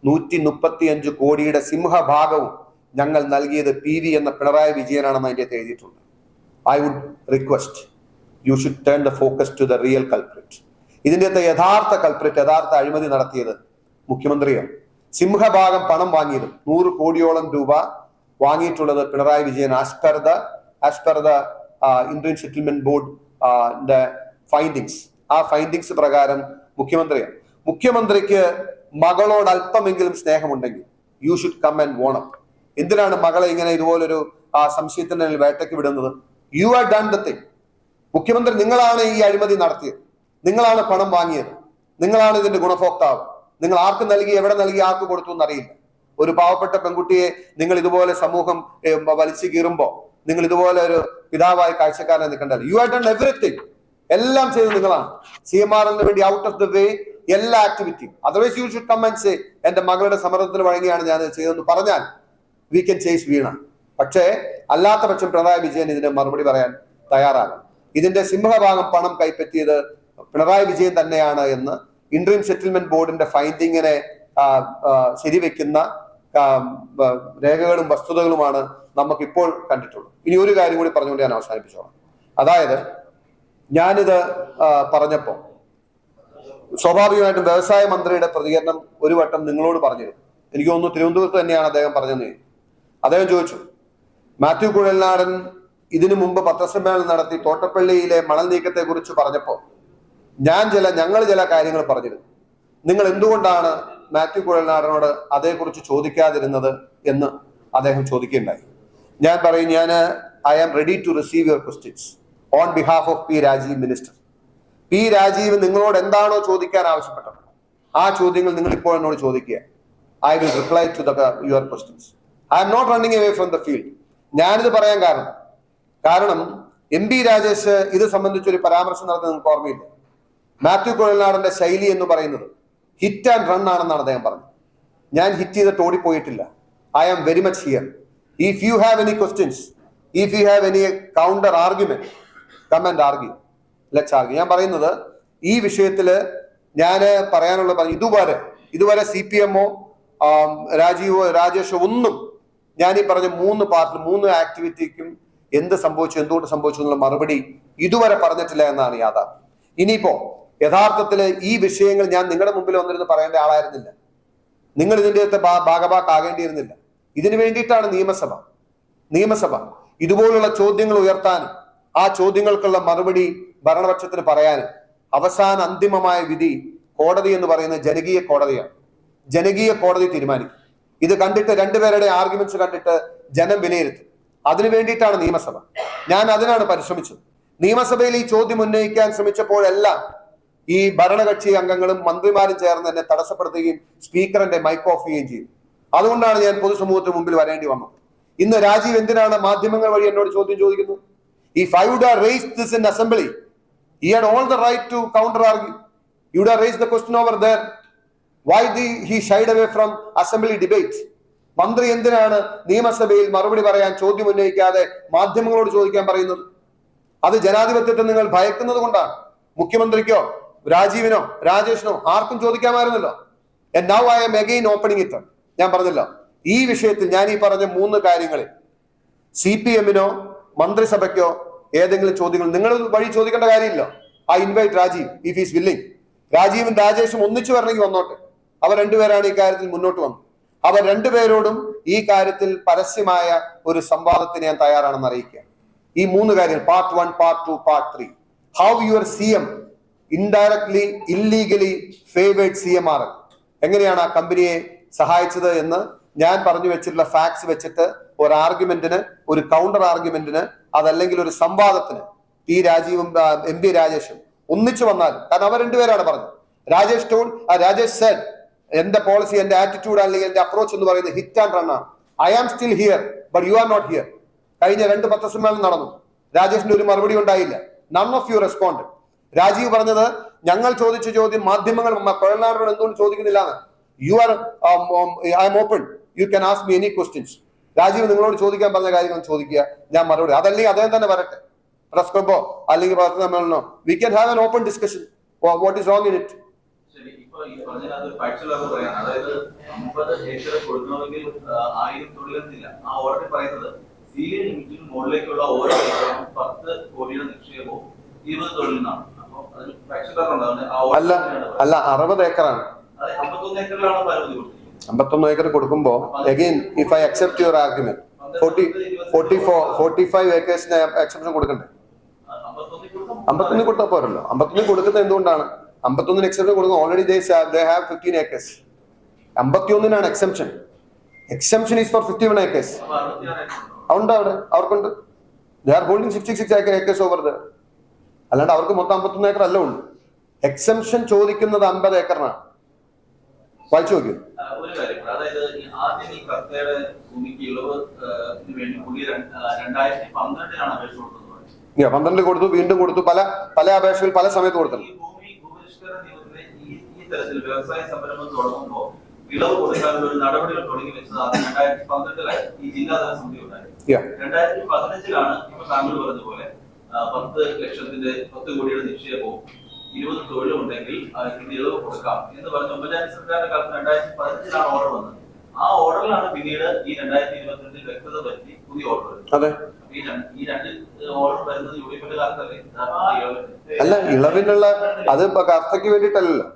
135 കോടിയുടെ സിംഹഭാഗവും ഞങ്ങൾ നൽകിയത് PV എന്ന പിണറായി വിജയനാണെന്ന് അതിന്റെ എഴുതിയിട്ടുണ്ട്. I would request you should turn the focus to the real culprit. ഇതിന്റെ യഥാർത്ഥ കൾപ്രിറ്റ്, യഥാർത്ഥ അഴിമതി നടത്തിയത് മുഖ്യമന്ത്രിയാണ്. സിംഹഭാഗം പണം വാങ്ങിയത് 100 കോടിയോളം രൂപ വാങ്ങിയിട്ടുള്ളത് Pinarayi Vijayan as per the interim settlement board findings. ആ ഫൈൻഡിങ്സ് പ്രകാരം മുഖ്യമന്ത്രിയാണ്. മുഖ്യമന്ത്രിക്ക് മകളോട് അല്പമെങ്കിലും സ്നേഹമുണ്ടെങ്കിൽ you should come and own up. എന്തിനാണ് മകളെ ഇങ്ങനെ ഇതുപോലൊരു സംശയത്തിന്റെ വേട്ടയ്ക്ക് വിടുന്നത്? You are done the thing. മുഖ്യമന്ത്രി, നിങ്ങളാണ് ഈ അഴിമതി നടത്തിയത്, നിങ്ങളാണ് പണം വാങ്ങിയത്, നിങ്ങളാണ് ഇതിന്റെ ഗുണഭോക്താവ്. നിങ്ങൾ ആർക്ക് നൽകി, എവിടെ നൽകി, ആർക്ക് കൊടുത്തു എന്നറിയില്ല. ഒരു പാവപ്പെട്ട പെൺകുട്ടിയെ നിങ്ങൾ ഇതുപോലെ സമൂഹം വലിച്ചു കീറുമ്പോ നിങ്ങൾ ഇതുപോലെ ഒരു പിതാവായി കാഴ്ചക്കാരനെ നിൽക്കണ്ടല്ലോ. You are done everything. എല്ലാം ചെയ്ത് നിങ്ങളാണ്. CMRLന് വേണ്ടി ഔട്ട് ഓഫ് ദ വേ എല്ലാ ആക്ടിവിറ്റിയും. Otherwise you should come and say എന്റെ മകളുടെ സമ്മർദ്ദത്തിന് വഴങ്ങിയാണ് ഞാൻ ചെയ്തതെന്ന് പറഞ്ഞാൽ വി കൻ ചേസ് വീണ. പക്ഷേ അല്ലാത്ത പക്ഷം പിണറായി വിജയൻ ഇതിന് മറുപടി പറയാൻ തയ്യാറാകും. ഇതിന്റെ സിംഹഭാഗം പണം കൈപ്പറ്റിയത് പിണറായി വിജയൻ തന്നെയാണ് എന്ന് ഇന്ററിം സെറ്റിൽമെന്റ് ബോർഡിന്റെ ഫൈൻഡിങ്ങിനെ ശരിവെക്കുന്ന രേഖകളും വസ്തുതകളുമാണ് നമുക്കിപ്പോൾ കണ്ടിട്ടുള്ളത്. ഇനി ഒരു കാര്യം കൂടി പറഞ്ഞുകൊണ്ട് ഞാൻ അവസാനിപ്പിച്ചോളാം. അതായത് ഞാനിത് പറഞ്ഞപ്പോൾ സ്വാഭാവികമായിട്ടും വ്യവസായ മന്ത്രിയുടെ പ്രതികരണം ഒരു വട്ടം നിങ്ങളോട് പറഞ്ഞിരുന്നു. എനിക്ക് തോന്നുന്നു തിരുവനന്തപുരത്ത് തന്നെയാണ് അദ്ദേഹം പറഞ്ഞതെന്ന്. അദ്ദേഹം ചോദിച്ചു, മാത്യു കുഴൽനാടൻ ഇതിനു മുമ്പ് പത്രസമ്മേളനം നടത്തി തോട്ടപ്പള്ളിയിലെ മണൽ നീക്കത്തെ കുറിച്ച് പറഞ്ഞപ്പോൾ ഞങ്ങൾ ചില കാര്യങ്ങൾ പറഞ്ഞിരുന്നു. നിങ്ങൾ എന്തുകൊണ്ടാണ് മാത്യു കുഴൽനാടനോട് അതേക്കുറിച്ച് ചോദിക്കാതിരുന്നത് എന്ന് അദ്ദേഹം ചോദിക്കുകയുണ്ടായി. ഞാൻ പറയും, I am ready to receive your questions on behalf of P Rajeev minister. P Rajeev നിങ്ങളോട് എന്താണോ ചോദിക്കാൻ ആവശ്യപ്പെട്ടത് ആ ചോദ്യങ്ങൾ നിങ്ങൾ ഇപ്പോൾ എന്നോട് ചോദിക്കുക. I will reply to your questions. I'm not running away from the field. ഞാനിത് പറയാൻ കാരണം എം പി രാജേഷ് ഇത് സംബന്ധിച്ച് ഒരു പരാമർശം നടത്തി നിങ്ങൾക്ക് ഓർമ്മയില്ല. മാത്യു കുഴൽനാടന്റെ ശൈലി എന്ന് പറയുന്നത് ഹിറ്റ് ആൻഡ് റൺ ആണെന്നാണ് അദ്ദേഹം പറഞ്ഞത്. ഞാൻ ഹിറ്റ് ചെയ്തിട്ട് ഓടിപ്പോയിട്ടില്ല. I am very much here. If you have any questions, if you have any counter argument, come and argue, let's argue. ഞാൻ പറയുന്നത് ഈ വിഷയത്തില് ഞാൻ പറയാനുള്ളത് ഇതുവരെ CPM-ഓ രാജീവോ രാജേഷോ ഒന്നും ഞാൻ ഈ പറഞ്ഞ മൂന്ന് ആക്ടിവിറ്റിക്കും എന്ത് സംഭവിച്ചു, എന്തുകൊണ്ട് സംഭവിച്ചു എന്നുള്ള മറുപടി ഇതുവരെ പറഞ്ഞിട്ടില്ല എന്നാണ് യാഥാർത്ഥ്യം. ഇനിയിപ്പോ യഥാർത്ഥത്തില് ഈ വിഷയങ്ങൾ ഞാൻ നിങ്ങളുടെ മുമ്പിൽ വന്നിരുന്ന് പറയേണ്ട ആളായിരുന്നില്ല. നിങ്ങൾ ഇതിന്റെ ഭാഗഭാക്കാകേണ്ടിയിരുന്നില്ല. ഇതിനു വേണ്ടിയിട്ടാണ് നിയമസഭ ഇതുപോലുള്ള ചോദ്യങ്ങൾ ഉയർത്താനും ആ ചോദ്യങ്ങൾക്കുള്ള മറുപടി ഭരണപക്ഷത്തിന് പറയാനും അവസാന അന്തിമമായ വിധി കോടതി എന്ന് പറയുന്ന ജനകീയ കോടതിയാണ്. ജനകീയ കോടതി തീരുമാനിക്കും. ഇത് കണ്ടിട്ട് രണ്ടുപേരുടെ ആർഗ്യുമെന്റ്സ് കണ്ടിട്ട് ജനം വിലയിരുത്തും. അതിനു വേണ്ടിയിട്ടാണ് നിയമസഭ. ഞാൻ അതിനാണ് പരിശ്രമിച്ചത്. നിയമസഭയിൽ ഈ ചോദ്യം ഉന്നയിക്കാൻ ശ്രമിച്ചപ്പോഴെല്ലാം ഈ ഭരണകക്ഷി അംഗങ്ങളും മന്ത്രിമാരും ചേർന്ന് എന്നെ തടസ്സപ്പെടുത്തുകയും സ്പീക്കറിന്റെ മൈക്ക് ഓഫ് ചെയ്യുകയും ചെയ്തു. അതുകൊണ്ടാണ് ഞാൻ പൊതുസമൂഹത്തിന് മുമ്പിൽ വരേണ്ടി വന്നത്. ഇന്ന് രാജീവ് എന്തിനാണ് മാധ്യമങ്ങൾ വഴി എന്നോട് ചോദ്യം ചോദിക്കുന്നത്? If I would have raised this in assembly, he had all the right to counter argue. He would have raised the question over there. Why he shied away from assembly debate? മന്ത്രി എന്തിനാണ് നിയമസഭയിൽ മറുപടി പറയാൻ ചോദ്യം ഉന്നയിക്കാതെ മാധ്യമങ്ങളോട് ചോദിക്കാൻ പറയുന്നത്? അത് ജനാധിപത്യത്തെ നിങ്ങൾ ഭയക്കുന്നത് കൊണ്ടാണ്. മുഖ്യമന്ത്രിക്കോ രാജീവിനോ രാജേഷിനോ ആർക്കും ചോദിക്കാമായിരുന്നല്ലോ. And now I am again opening it up. ഞാൻ പറഞ്ഞല്ലോ, ഈ വിഷയത്തിൽ ഞാൻ ഈ പറഞ്ഞ 3 കാര്യങ്ങളിൽ CPM-നോ മന്ത്രിസഭയ്ക്കോ ഏതെങ്കിലും ചോദ്യങ്ങൾ നിങ്ങൾ വഴി ചോദിക്കേണ്ട കാര്യമില്ല. I invite Rajeev if is willing. രാജീവും രാജേഷും ഒന്നിച്ചു വരണമെങ്കിൽ വന്നോട്ടെ. അവർ രണ്ടുപേരാണ് ഈ കാര്യത്തിൽ മുന്നോട്ട് വന്നത്. അവർ രണ്ടുപേരോടും ഈ കാര്യത്തിൽ പരസ്യമായ ഒരു സംവാദത്തിന് ഞാൻ തയ്യാറാണെന്ന് അറിയിക്കുക. ഈ 3 കാര്യങ്ങൾ, part 1, part 2, part 3. How your CM indirectly illegally favoured CMR എങ്ങനെയാണ് ആ കമ്പനിയെ സഹായിച്ചത് എന്ന് ഞാൻ പറഞ്ഞു വെച്ചിട്ടുള്ള ഫാക്ട്സ് വെച്ചിട്ട് ഒരു ആർഗ്യുമെന്റിന്, ഒരു കൗണ്ടർ ആർഗ്യുമെന്റിന്, അതല്ലെങ്കിൽ ഒരു സംവാദത്തിന് പി രാജീവും MP രാജേഷും ഒന്നിച്ചു വന്നാലും, കാരണം അവർ രണ്ടുപേരാണ് പറഞ്ഞത്. രാജേഷ് said എന്റെ പോളിസി, എന്റെ ആറ്റിറ്റ്യൂഡ് അല്ലെങ്കിൽ എന്റെ അപ്രോച്ച് എന്ന് പറയുന്നത് ഹിറ്റ് ആൻഡ് റൺ ആണ്. I am still here but you are not here. കഴിഞ്ഞ 2 പത്രസമ്മേളനം നടന്നു. രാജേഷിന്റെ ഒരു മറുപടി ഉണ്ടായില്ല. None of you respond. Rajeev പറഞ്ഞത് ഞങ്ങൾ ചോദിച്ച ചോദ്യം മാധ്യമങ്ങൾ കുഴൽനാടനോട് എന്തുകൊണ്ട് ചോദിക്കുന്നില്ല എന്ന്. I'm open, you can ask me any questions. Rajeev നിങ്ങളോട് ചോദിക്കാൻ പറഞ്ഞ കാര്യങ്ങൾ ചോദിക്കുക, ഞാൻ മറുപടി. അതല്ലെങ്കിൽ അദ്ദേഹം തന്നെ വരട്ടെ, പ്രസ് ക്ലബോ അല്ലെങ്കിൽ പത്രസമ്മേളനോ. We can have an open discussion. What is wrong in it? അതായത് 50 ഏക്കർ കൊടുക്കണമെങ്കിൽ 1000 തൊഴിലെന്നില്ല. ആ ഓർഡർ പറയുന്നത് സീലിംഗ് ലിമിറ്റിന് മുകളിലേക്കുള്ള ഓരോ 10 കോടിയുടെ നിക്ഷേപവും 20 തൊഴിലിനാണ്. അപ്പൊ അതിന് അല്ല 60 ഏക്കറാണ്. 51 ഏക്കറിലാണ് പരാതി കൊടുത്തത്. 51 ഏക്കർ കൊടുക്കുമ്പോ again if I accept your argument 45 ഏക്കേഴ്സിന് എക്സെപ്ഷൻ കൊടുക്കണ്ടേ? 51 കൊടുത്താൽ പോരല്ലോ. 51 കൊടുക്കുന്നത് എന്തുകൊണ്ടാണ്? 51 എക്സെപ്ഷൻ കൊടുക്കുന്നത് already they have 15 acres. 51 exception. Exception is for 51 acres. ഉണ്ട്, അവിടെ അവർക്കുണ്ട്. They are holding 66 acres over there. അല്ലാണ്ട് അവർക്ക് മൊത്തം 51 ഏക്കർ അല്ല ഉണ്ട്. എക്സെപ്ഷൻ ചോദിക്കുന്നത് 50 ഏക്കറിനാണ്. വായിച്ചു നോക്കൂ. ഒരു കാര്യം, അതായത് ആദ്യം ഈ കർത്തയുടെ ഭൂമിക്ക് ഇളവിന് വേണ്ടി പുള്ളി 2012 അപേക്ഷ കൊടുത്തത്. 12 കൊടുത്തു, വീണ്ടും കൊടുത്തു, പല അപേക്ഷകൾ പല സമയത്ത് കൊടുത്തു. ഈ ഭൂമി ഭൂപരിഷ്കരണ നിയമത്തിലെ ഈ തരത്തിൽ വ്യവസായ സംരംഭം തുടങ്ങുമ്പോൾ ഇളവ് കൊടുക്കാനുള്ള ഒരു നടപടികൾ തുടങ്ങി വെച്ചത് 2012 ഈ ജില്ലാതല സമിതി ഉണ്ടായി. 2015 ഇപ്പൊ താങ്കൾ പറഞ്ഞ പോലെ 10 കോടിയുടെ നിക്ഷേപവും 20 തൊഴിലുണ്ടെങ്കിൽ ഇതിന് ഇളവ് കൊടുക്കാം എന്ന് പറഞ്ഞ് ഉമ്മൻചാണ്ടി സർക്കാരിന്റെ കാലത്ത് 2015 ഓർഡർ വന്നത്. ആ ഓർഡറിലാണ് പിന്നീട് ഈ 2022 വ്യക്തത പറ്റി പുതിയ ഓർഡർ വരുന്നത്. ഈ രണ്ട് ഓർഡർ വരുന്നത് യുഡിഎഫിന്റെ കാലത്തല്ലേ? അല്ല, ഇളവിനുള്ള അത് കർത്തയ്ക്ക് വേണ്ടിയിട്ടല്ലല്ലോ,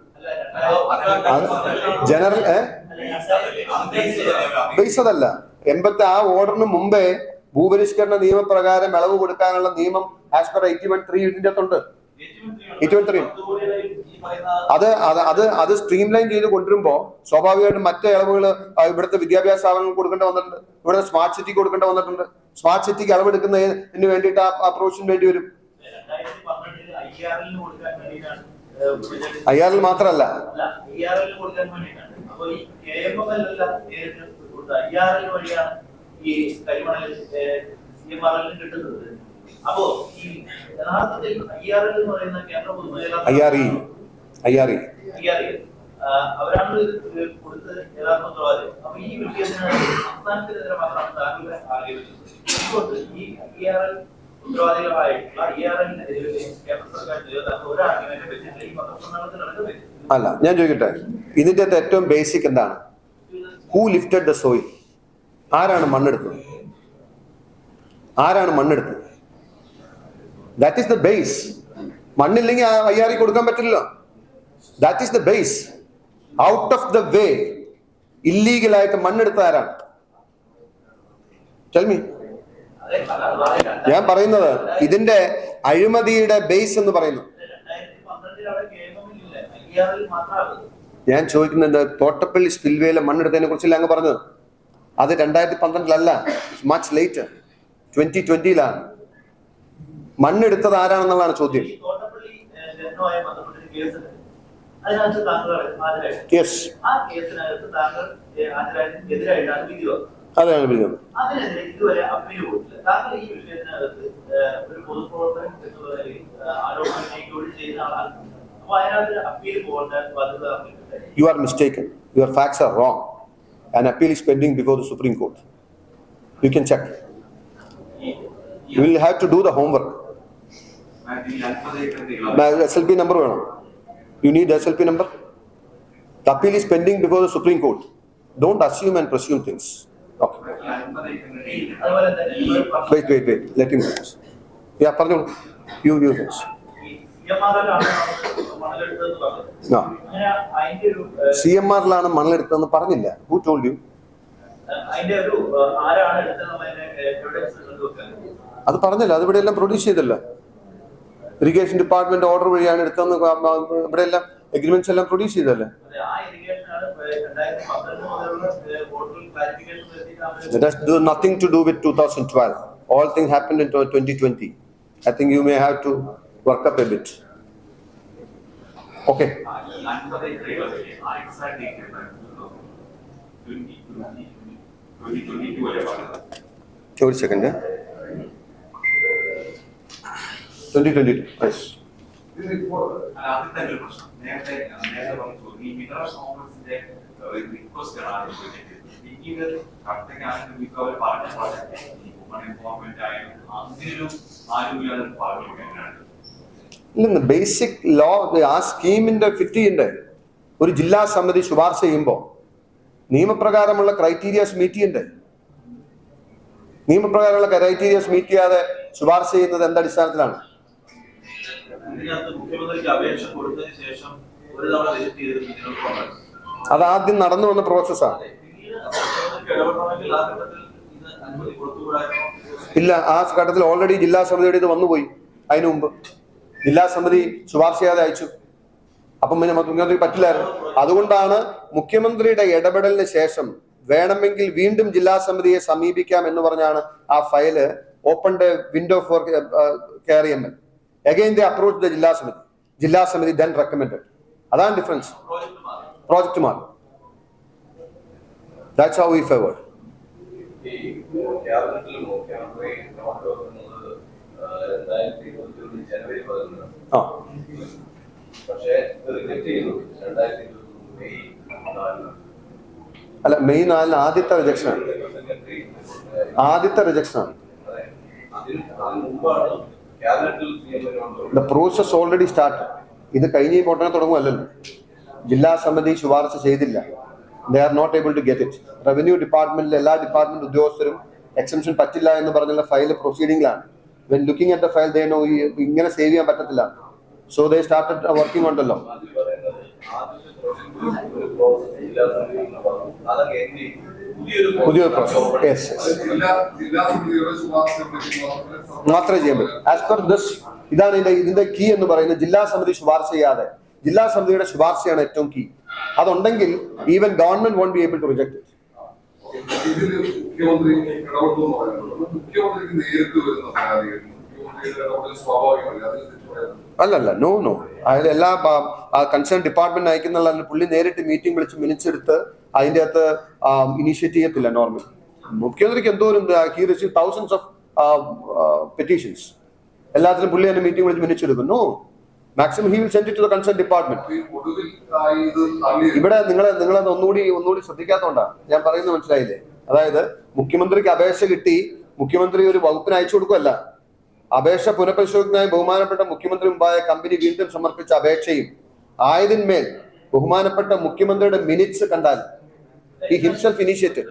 ജനറൽ ബേസതല്ല. ആ ഓർഡറിന് മുമ്പേ ഭൂപരിഷ്കരണ നിയമപ്രകാരം ഇളവ് കൊടുക്കാനുള്ള നിയമം ആസ് പെർ 81(3) ഇതിന്റെ അകത്തുണ്ട്. 81(3) അത് സ്ട്രീം ലൈൻ ചെയ്ത് കൊണ്ടുവരുമ്പോ സ്വാഭാവികമായിട്ടും മറ്റേ ഇളവുകൾ ഇവിടുത്തെ വിദ്യാഭ്യാസ സ്ഥാപനങ്ങൾ കൊടുക്കേണ്ട വന്നിട്ടുണ്ട്, ഇവിടെ സ്മാർട്ട് സിറ്റി കൊടുക്കേണ്ട വന്നിട്ടുണ്ട്. സ്മാർട്ട് സിറ്റിക്ക് ഇളവെടുക്കുന്നതിന് വേണ്ടിയിട്ട് ആ പ്രൊവിഷൻ വേണ്ടി വരും. IRL മാത്രമല്ല, ഈ കരിമണൽ CMRL കിട്ടുന്നത്. അപ്പോ ഈ യഥാർത്ഥത്തിൽ IRL എന്ന് പറയുന്ന കേന്ദ്ര IRE അവരാണ് കൊടുത്ത് യഥാർത്ഥ ഉത്തരവാദിത്വം. അപ്പൊ ഈ വിഷയത്തിന് സംസ്ഥാനത്തിനെതിരെ മാത്രമാണ് താങ്കൾ ആഗ്രഹിക്കുന്നത്. ഈ IRL ഉത്തരവാദികളായിട്ടുള്ള IRL-നെതിരെ കേന്ദ്ര സർക്കാർ ഒരു ആർഗ്യുമെന്റ് വെച്ചിട്ട് ഈ പത്രസമ്മേളനത്തിൽ നടക്കുന്നത്. അല്ല, ഞാൻ ചോദിക്കട്ടെ, ഇതിന്റെ ഏറ്റവും ബേസിക് എന്താണ്? Who lifted the soil? ആരാണ് മണ്ണെടുത്തത്? That is the base. മണ്ണില്ലെങ്കിൽ IRE കൊടുക്കാൻ പറ്റില്ല. That is the base. Out of the way ഇല്ലീഗലായിട്ട് മണ്ണെടുത്ത ആരാണ്? Tell me. ഞാൻ പറയുന്നത് ഇതിന്റെ അഴിമതിയുടെ ബേസ് എന്ന് പറയുന്നു. ഞാൻ ചോദിക്കുന്നത് തോട്ടപ്പള്ളി സ്പിൽവേയിലെ മണ്ണെടുത്തതിനെ കുറിച്ചല്ല അങ്ങ് പറഞ്ഞത്. അത് 2012 മച്ച് ലേറ്റർ, 2020 മണ്ണെടുത്തത് ആരാണെന്നുള്ളതാണ് ചോദ്യം. അതാണ് വിളിക്കുന്നത്. You are mistaken. Your facts are wrong. An appeal is pending before the Supreme Court. You can check. You will have to do the homework. SLP number വേണം. You need SLP number. The appeal is pending before the Supreme Court. Don't assume and presume things. Okay. Wait. Let him finish. Yeah, pardon. You finish. CMR-ലാണ് മണലെടുത്തതെന്ന് പറഞ്ഞില്ല. Who told you? അത് പറഞ്ഞില്ല. അത് ഇവിടെ എല്ലാം produce ചെയ്തല്ല. Irrigation department order വഴിയാണ് എടുത്തതെന്ന് ഇവിടെ എല്ലാം agreements എല്ലാം പ്രൊഡ്യൂസ് ചെയ്തല്ലേ. That has nothing to do with 2012. All things happened in 2020. I think you may have to work up a bit. Okay. ഒരു സെക്കൻഡ്. 2022. Yes. ബേസിക് ലോ ആ സ്കീമിന്റെ fit ചെയ്യണ്ടേ? ഒരു ജില്ലാ സമിതി ശുപാർശ ചെയ്യുമ്പോൾ നിയമപ്രകാരമുള്ള ക്രൈറ്റീരിയാസ് മീറ്റ് ചെയ്യണ്ടേ? നിയമപ്രകാരമുള്ള ക്രൈറ്റീരിയാസ് മീറ്റ് ചെയ്യാതെ ശുപാർശ ചെയ്യുന്നത് എന്തടിസ്ഥാനത്തിലാണ്? അത് ആദ്യം നടന്നു വന്ന പ്രോസസ്സാണ്. ഇല്ല, ആ ഘട്ടത്തിൽ ഓൾറെഡി ജില്ലാ സമിതിയുടെ ഇത് വന്നുപോയി. അതിനു മുമ്പ് ജില്ലാ സമിതി ശുപാർശ ചെയ്യാതെ അയച്ചു. അപ്പം പിന്നെ മുഖ്യമന്ത്രി പറ്റില്ലായിരുന്നു. അതുകൊണ്ടാണ് മുഖ്യമന്ത്രിയുടെ ഇടപെടലിന് ശേഷം വേണമെങ്കിൽ വീണ്ടും ജില്ലാ സമിതിയെ സമീപിക്കാം എന്ന് പറഞ്ഞാണ് ആ file open the window for KREML. Again they approached the ജില്ലാ സമിതി. ജില്ലാ സമിതി then recommended. അതാണ് ഡിഫറൻസ്. പ്രോജക്റ്റ് മാറി. That's how we favored. അല്ല, മെയ് 4 ആദ്യത്തെ റിജക്ഷനാണ്. The process already started. ഇത് കഴിഞ്ഞ് പൊട്ടനെ തുടങ്ങുമല്ലോ. ജില്ലാ സമിതി ശുപാർശ ചെയ്തില്ല. They are not able to get it. Revenue ഡിപ്പാർട്ട്മെന്റിലെ എല്ലാ ഡിപ്പാർട്ട്മെന്റ് ഉദ്യോഗസ്ഥരും എക്സംഷൻ പറ്റില്ല എന്ന് പറഞ്ഞുള്ള ഫയൽ പ്രൊസീഡിംഗിലാണ്. When looking at the file they know ഇങ്ങനെ സേവ് ചെയ്യാൻ പറ്റത്തില്ല. സോ ദേ സ്റ്റാർട്ടഡ് വർക്കിംഗ് ഉണ്ടല്ലോ. പുതിയൊരു പ്രോസസ് മാത്രമേ ചെയ്യാൻ പറ്റൂ. ആസ് പെർ ദിസ് ഇതാണ് ഇതിന്റെ കീ എന്ന് പറയുന്നത്. ജില്ലാ സമിതി ശുപാർശ ചെയ്യാതെ, ജില്ലാ സമിതിയുടെ ശുപാർശയാണ് ഏറ്റവും കീ. അതുണ്ടെങ്കിൽ even government won't be able to reject it. അല്ലല്ല, നോ നോ. അതായത് എല്ലാ കൺസേൺ ഡിപ്പാർട്ട്മെന്റ് അയക്കുന്നുള്ള പുള്ളി നേരിട്ട് മീറ്റിംഗ് വിളിച്ച് മിനിച്ചെടുത്ത് അതിന്റെ അകത്ത് ഇനിഷ്യേറ്റ് ചെയ്യത്തില്ല. നോർമൽ മുഖ്യമന്ത്രിക്ക് എന്തോരം he receive thousands of petitions. എല്ലാത്തിലും പുള്ളി തന്നെ മീറ്റിംഗ് വിളിച്ച് മിനിച്ചെടുക്കും. No, maximum he will send it to the concern department. ഇവിടെ നിങ്ങളത് ഒന്നുകൂടി ശ്രദ്ധിക്കാത്തതുകൊണ്ടാണ് ഞാൻ പറയുന്നത്, മനസ്സിലായില്ലേ? അതായത് മുഖ്യമന്ത്രിക്ക് അപേക്ഷ കിട്ടി, മുഖ്യമന്ത്രി ഒരു വകുപ്പിന് അയച്ചു കൊടുക്കുമല്ല. അപേക്ഷ പുനഃപരിശോധനയായി ബഹുമാനപ്പെട്ട മുഖ്യമന്ത്രി മുമ്പായ കമ്പനി വീണ്ടും സമർപ്പിച്ച അപേക്ഷയും ആയതിന്മേൽ ബഹുമാനപ്പെട്ട മുഖ്യമന്ത്രിയുടെ മിനിറ്റ്സ് കണ്ടാൽ he himself initiated.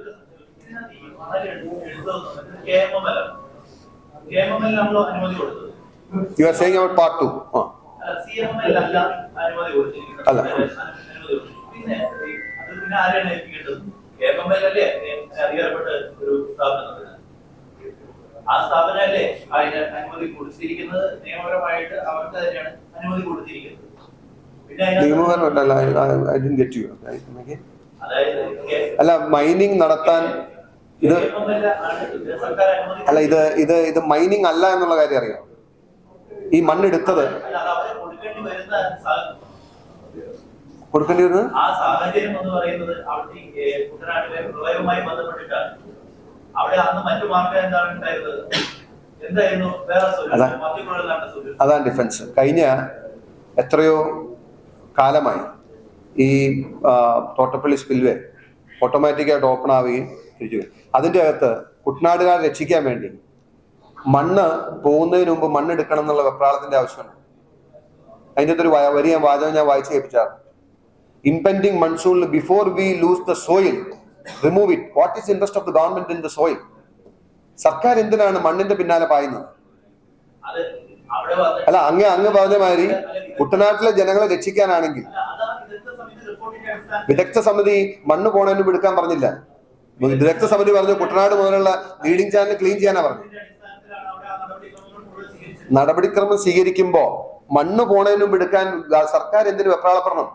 You are saying about part 2. അല്ല, ആ സ്ഥാപനമല്ലേ അതിന് അനുമതി കൊടുത്തിരിക്കുന്നത്? നിയമപരമായിട്ട് അവർക്ക് തന്നെയാണ് അനുമതി കൊടുത്തിരിക്കുന്നത്. അല്ല, മൈനിങ് നടത്താൻ ഇത് മൈനിങ് അല്ല എന്നുള്ള കാര്യം അറിയാം. ഈ മണ്ണെടുത്തത് കൊടുക്കേണ്ടി വരുന്നത് ആ സാഹചര്യം എന്ന് പറയുന്നത് അവിടെ കുട്ടനാട്ടിലെ പ്രളയവുമായി ബന്ധപ്പെട്ടിട്ടാണ്. അവിടെ അന്ന് മറ്റു മാർഗം എന്താണ് ഉണ്ടായിരുന്നത്? എന്തായിരുന്നു വേറെ സൊല്യൂഷൻ? അതാണ് ഡിഫൻസ്. കഴിഞ്ഞ എത്രയോ കാലമായി ഈ തോട്ടപ്പള്ളി സ്പിൽവേ ഓട്ടോമാറ്റിക്കായിട്ട് ഓപ്പൺ ആവുകയും അതിൻ്റെ അകത്ത് കുട്ടനാടുകാരെ രക്ഷിക്കാൻ വേണ്ടി മണ്ണ് പോകുന്നതിന് മുമ്പ് മണ്ണെടുക്കണം എന്നുള്ള വെപ്രാളത്തിന്റെ ആവശ്യമുണ്ട്. അതിൻ്റെ അകത്തൊരു വലിയ വാചകം ഞാൻ വായിച്ചു കേൾപ്പിച്ചാണ്. ഇംപെൻഡിങ് മൺസൂണിൽ before we lose the soil remove it. What is interest of the government in the soil? സർക്കാർ എന്തിനാണ് മണ്ണിന്റെ പിന്നാലെ പായുന്നത്? അല്ല, അങ്ങ് പറഞ്ഞ മാതിരി കുട്ടനാട്ടിലെ ജനങ്ങളെ രക്ഷിക്കാനാണെങ്കിൽ വിദഗ്ധ സമിതി മണ്ണ് പോണതിന് എടുക്കാൻ പറഞ്ഞില്ല. വിദഗ്ധ സമിതി പറഞ്ഞു കുട്ടനാട് മുതലുള്ള ലീഡിംഗ് ചാനൽ ക്ലീൻ ചെയ്യാനാ പറഞ്ഞു. നടപടിക്രമം സ്വീകരിക്കുമ്പോ മണ്ണ് പോണതിന് മുമ്പ് എടുക്കാൻ സർക്കാർ എന്തിനു വെപ്രാളപ്പെടണം?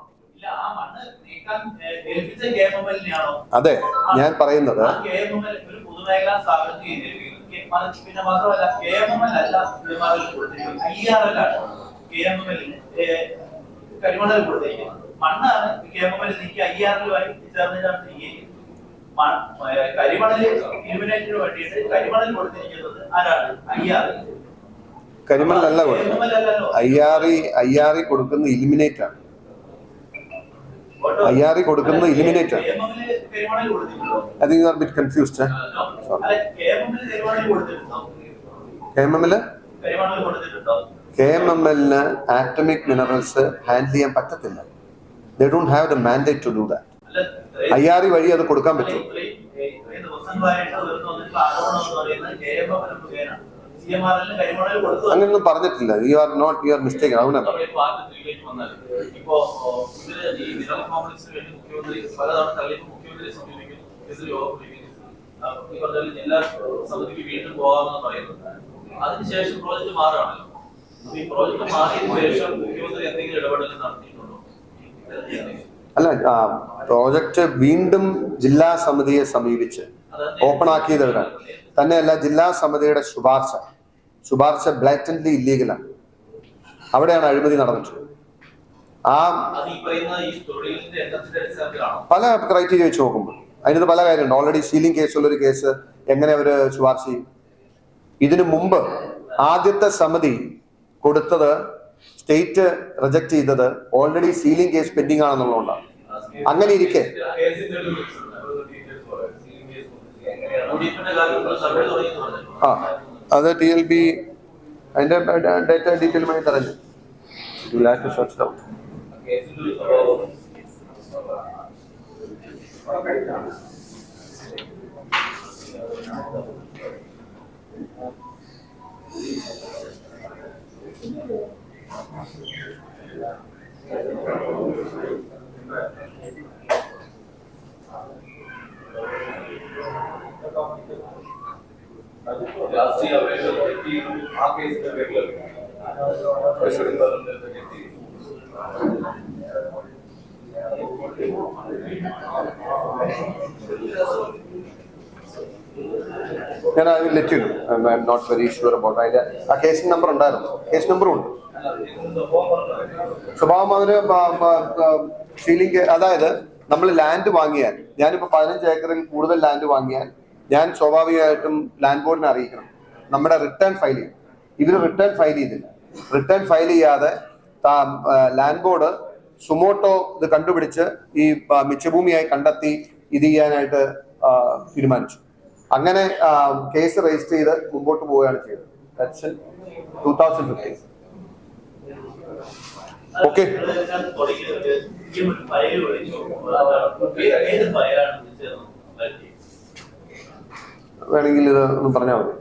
അതെ, ഞാൻ പറയുന്നത് പിന്നെ മാത്രമല്ല KMML അല്ല കരിമണൽ കൊടുത്തിരിക്കുന്നത്. മണ്ണാണ് KMML നീക്കി IRL ചേർന്നിട്ടാണ് കരിമണൽ ഇലുമിനേറ്റിന് വേണ്ടിയിട്ട് കരിമണൽ കൊടുത്തിരിക്കുന്നത് ആരാണ്? IRL. കരിമണലല്ല IRE കൊടുക്കുന്ന ഇലിമിനേറ്റ് ആണ്. IRE കൊടുക്കുന്നത് ഇലിമിനേറ്റ് ആണ്. I think you are a bit confused. KMML atomic minerals handle ചെയ്യാൻ പറ്റത്തില്ല. They don't have the mandate to do that. IRE വഴി അത് കൊടുക്കാൻ പറ്റും. അങ്ങനെയൊന്നും പറഞ്ഞിട്ടില്ല. You are mistaken. അതിനുശേഷം പ്രോജക്ട് മാറാണല്ലോ. ഈ പ്രോജക്ട് മാറിയതിനു ശേഷം മുഖ്യമന്ത്രി എന്തെങ്കിലും ഇടപെടൽ നടത്തിയിട്ടുണ്ടോ? അല്ല, പ്രോജക്റ്റ് വീണ്ടും ജില്ലാ സമിതിയെ സമീപിച്ച് ഓപ്പൺ ആക്കിയതാണ്. തന്നെയല്ല, ജില്ലാ സമിതിയുടെ ശുപാർശ ബ്ലാറ്റന്റ്ലി ഇല്ലീഗലാണ്. അവിടെയാണ് അഴിമതി നടന്നിട്ടുള്ളത്. പല ക്രൈറ്റീരിയ വെച്ച് നോക്കുമ്പോൾ അതിനകത്ത് പല കാര്യമുണ്ട്. ഓൾറെഡി സീലിംഗ് കേസുള്ളൊരു കേസ് എങ്ങനെ അവര് ശുപാർശ ചെയ്യും? ഇതിനു മുമ്പ് ആദ്യത്തെ സമിതി കൊടുത്തത് സ്റ്റേറ്റ് റിജക്ട് ചെയ്തത് ഓൾറെഡി സീലിംഗ് കേസ് പെൻഡിങ് ആണെന്നുള്ളതുകൊണ്ടാണ്. അങ്ങനെ ഇരിക്കെ അത് TLB അതിന്റെ data ഡീറ്റെയിലുമായി തരഞ്ഞു. You'll have to search it out. കേസിന്റെ ഒരു സ്വഭാവം രാഷ്ട്രീയ അപേക്ഷ ആ കേസിന്റെ പേരിലല്ല. Then I will let you know. I'm not very sure about it. ആ കേസ് നമ്പർ ഉണ്ടായിരുന്നു, കേസ് നമ്പറും ഉണ്ട്. സ്വഭാവം അതിന് ഫീലിംഗ്, അതായത് നമ്മൾ ലാൻഡ് വാങ്ങിയാൽ, ഞാനിപ്പോൾ 15 ഏക്കറിൽ കൂടുതൽ ലാൻഡ് വാങ്ങിയാൽ ഞാൻ സ്വാഭാവികമായിട്ടും ലാൻഡ് ബോർഡിനെ അറിയിക്കണം, നമ്മുടെ റിട്ടേൺ ഫയൽ ചെയ്യും. ഇവർ റിട്ടേൺ ഫയൽ ചെയ്തില്ല. റിട്ടേൺ ഫയൽ ചെയ്യാതെ ലാൻഡ് ബോർഡ് സുമോട്ടോ ഇത് കണ്ടുപിടിച്ച് ഈ മിച്ചഭൂമിയായി കണ്ടെത്തി ഇത് ചെയ്യാനായിട്ട് തീരുമാനിച്ചു. അങ്ങനെ കേസ് രജിസ്റ്റർ ചെയ്ത് മുമ്പോട്ട് പോവുകയാണ് ചെയ്തത്. 2015. ഓക്കെ, വേണമെങ്കിൽ ഇത് ഒന്ന് പറഞ്ഞാൽ മതി.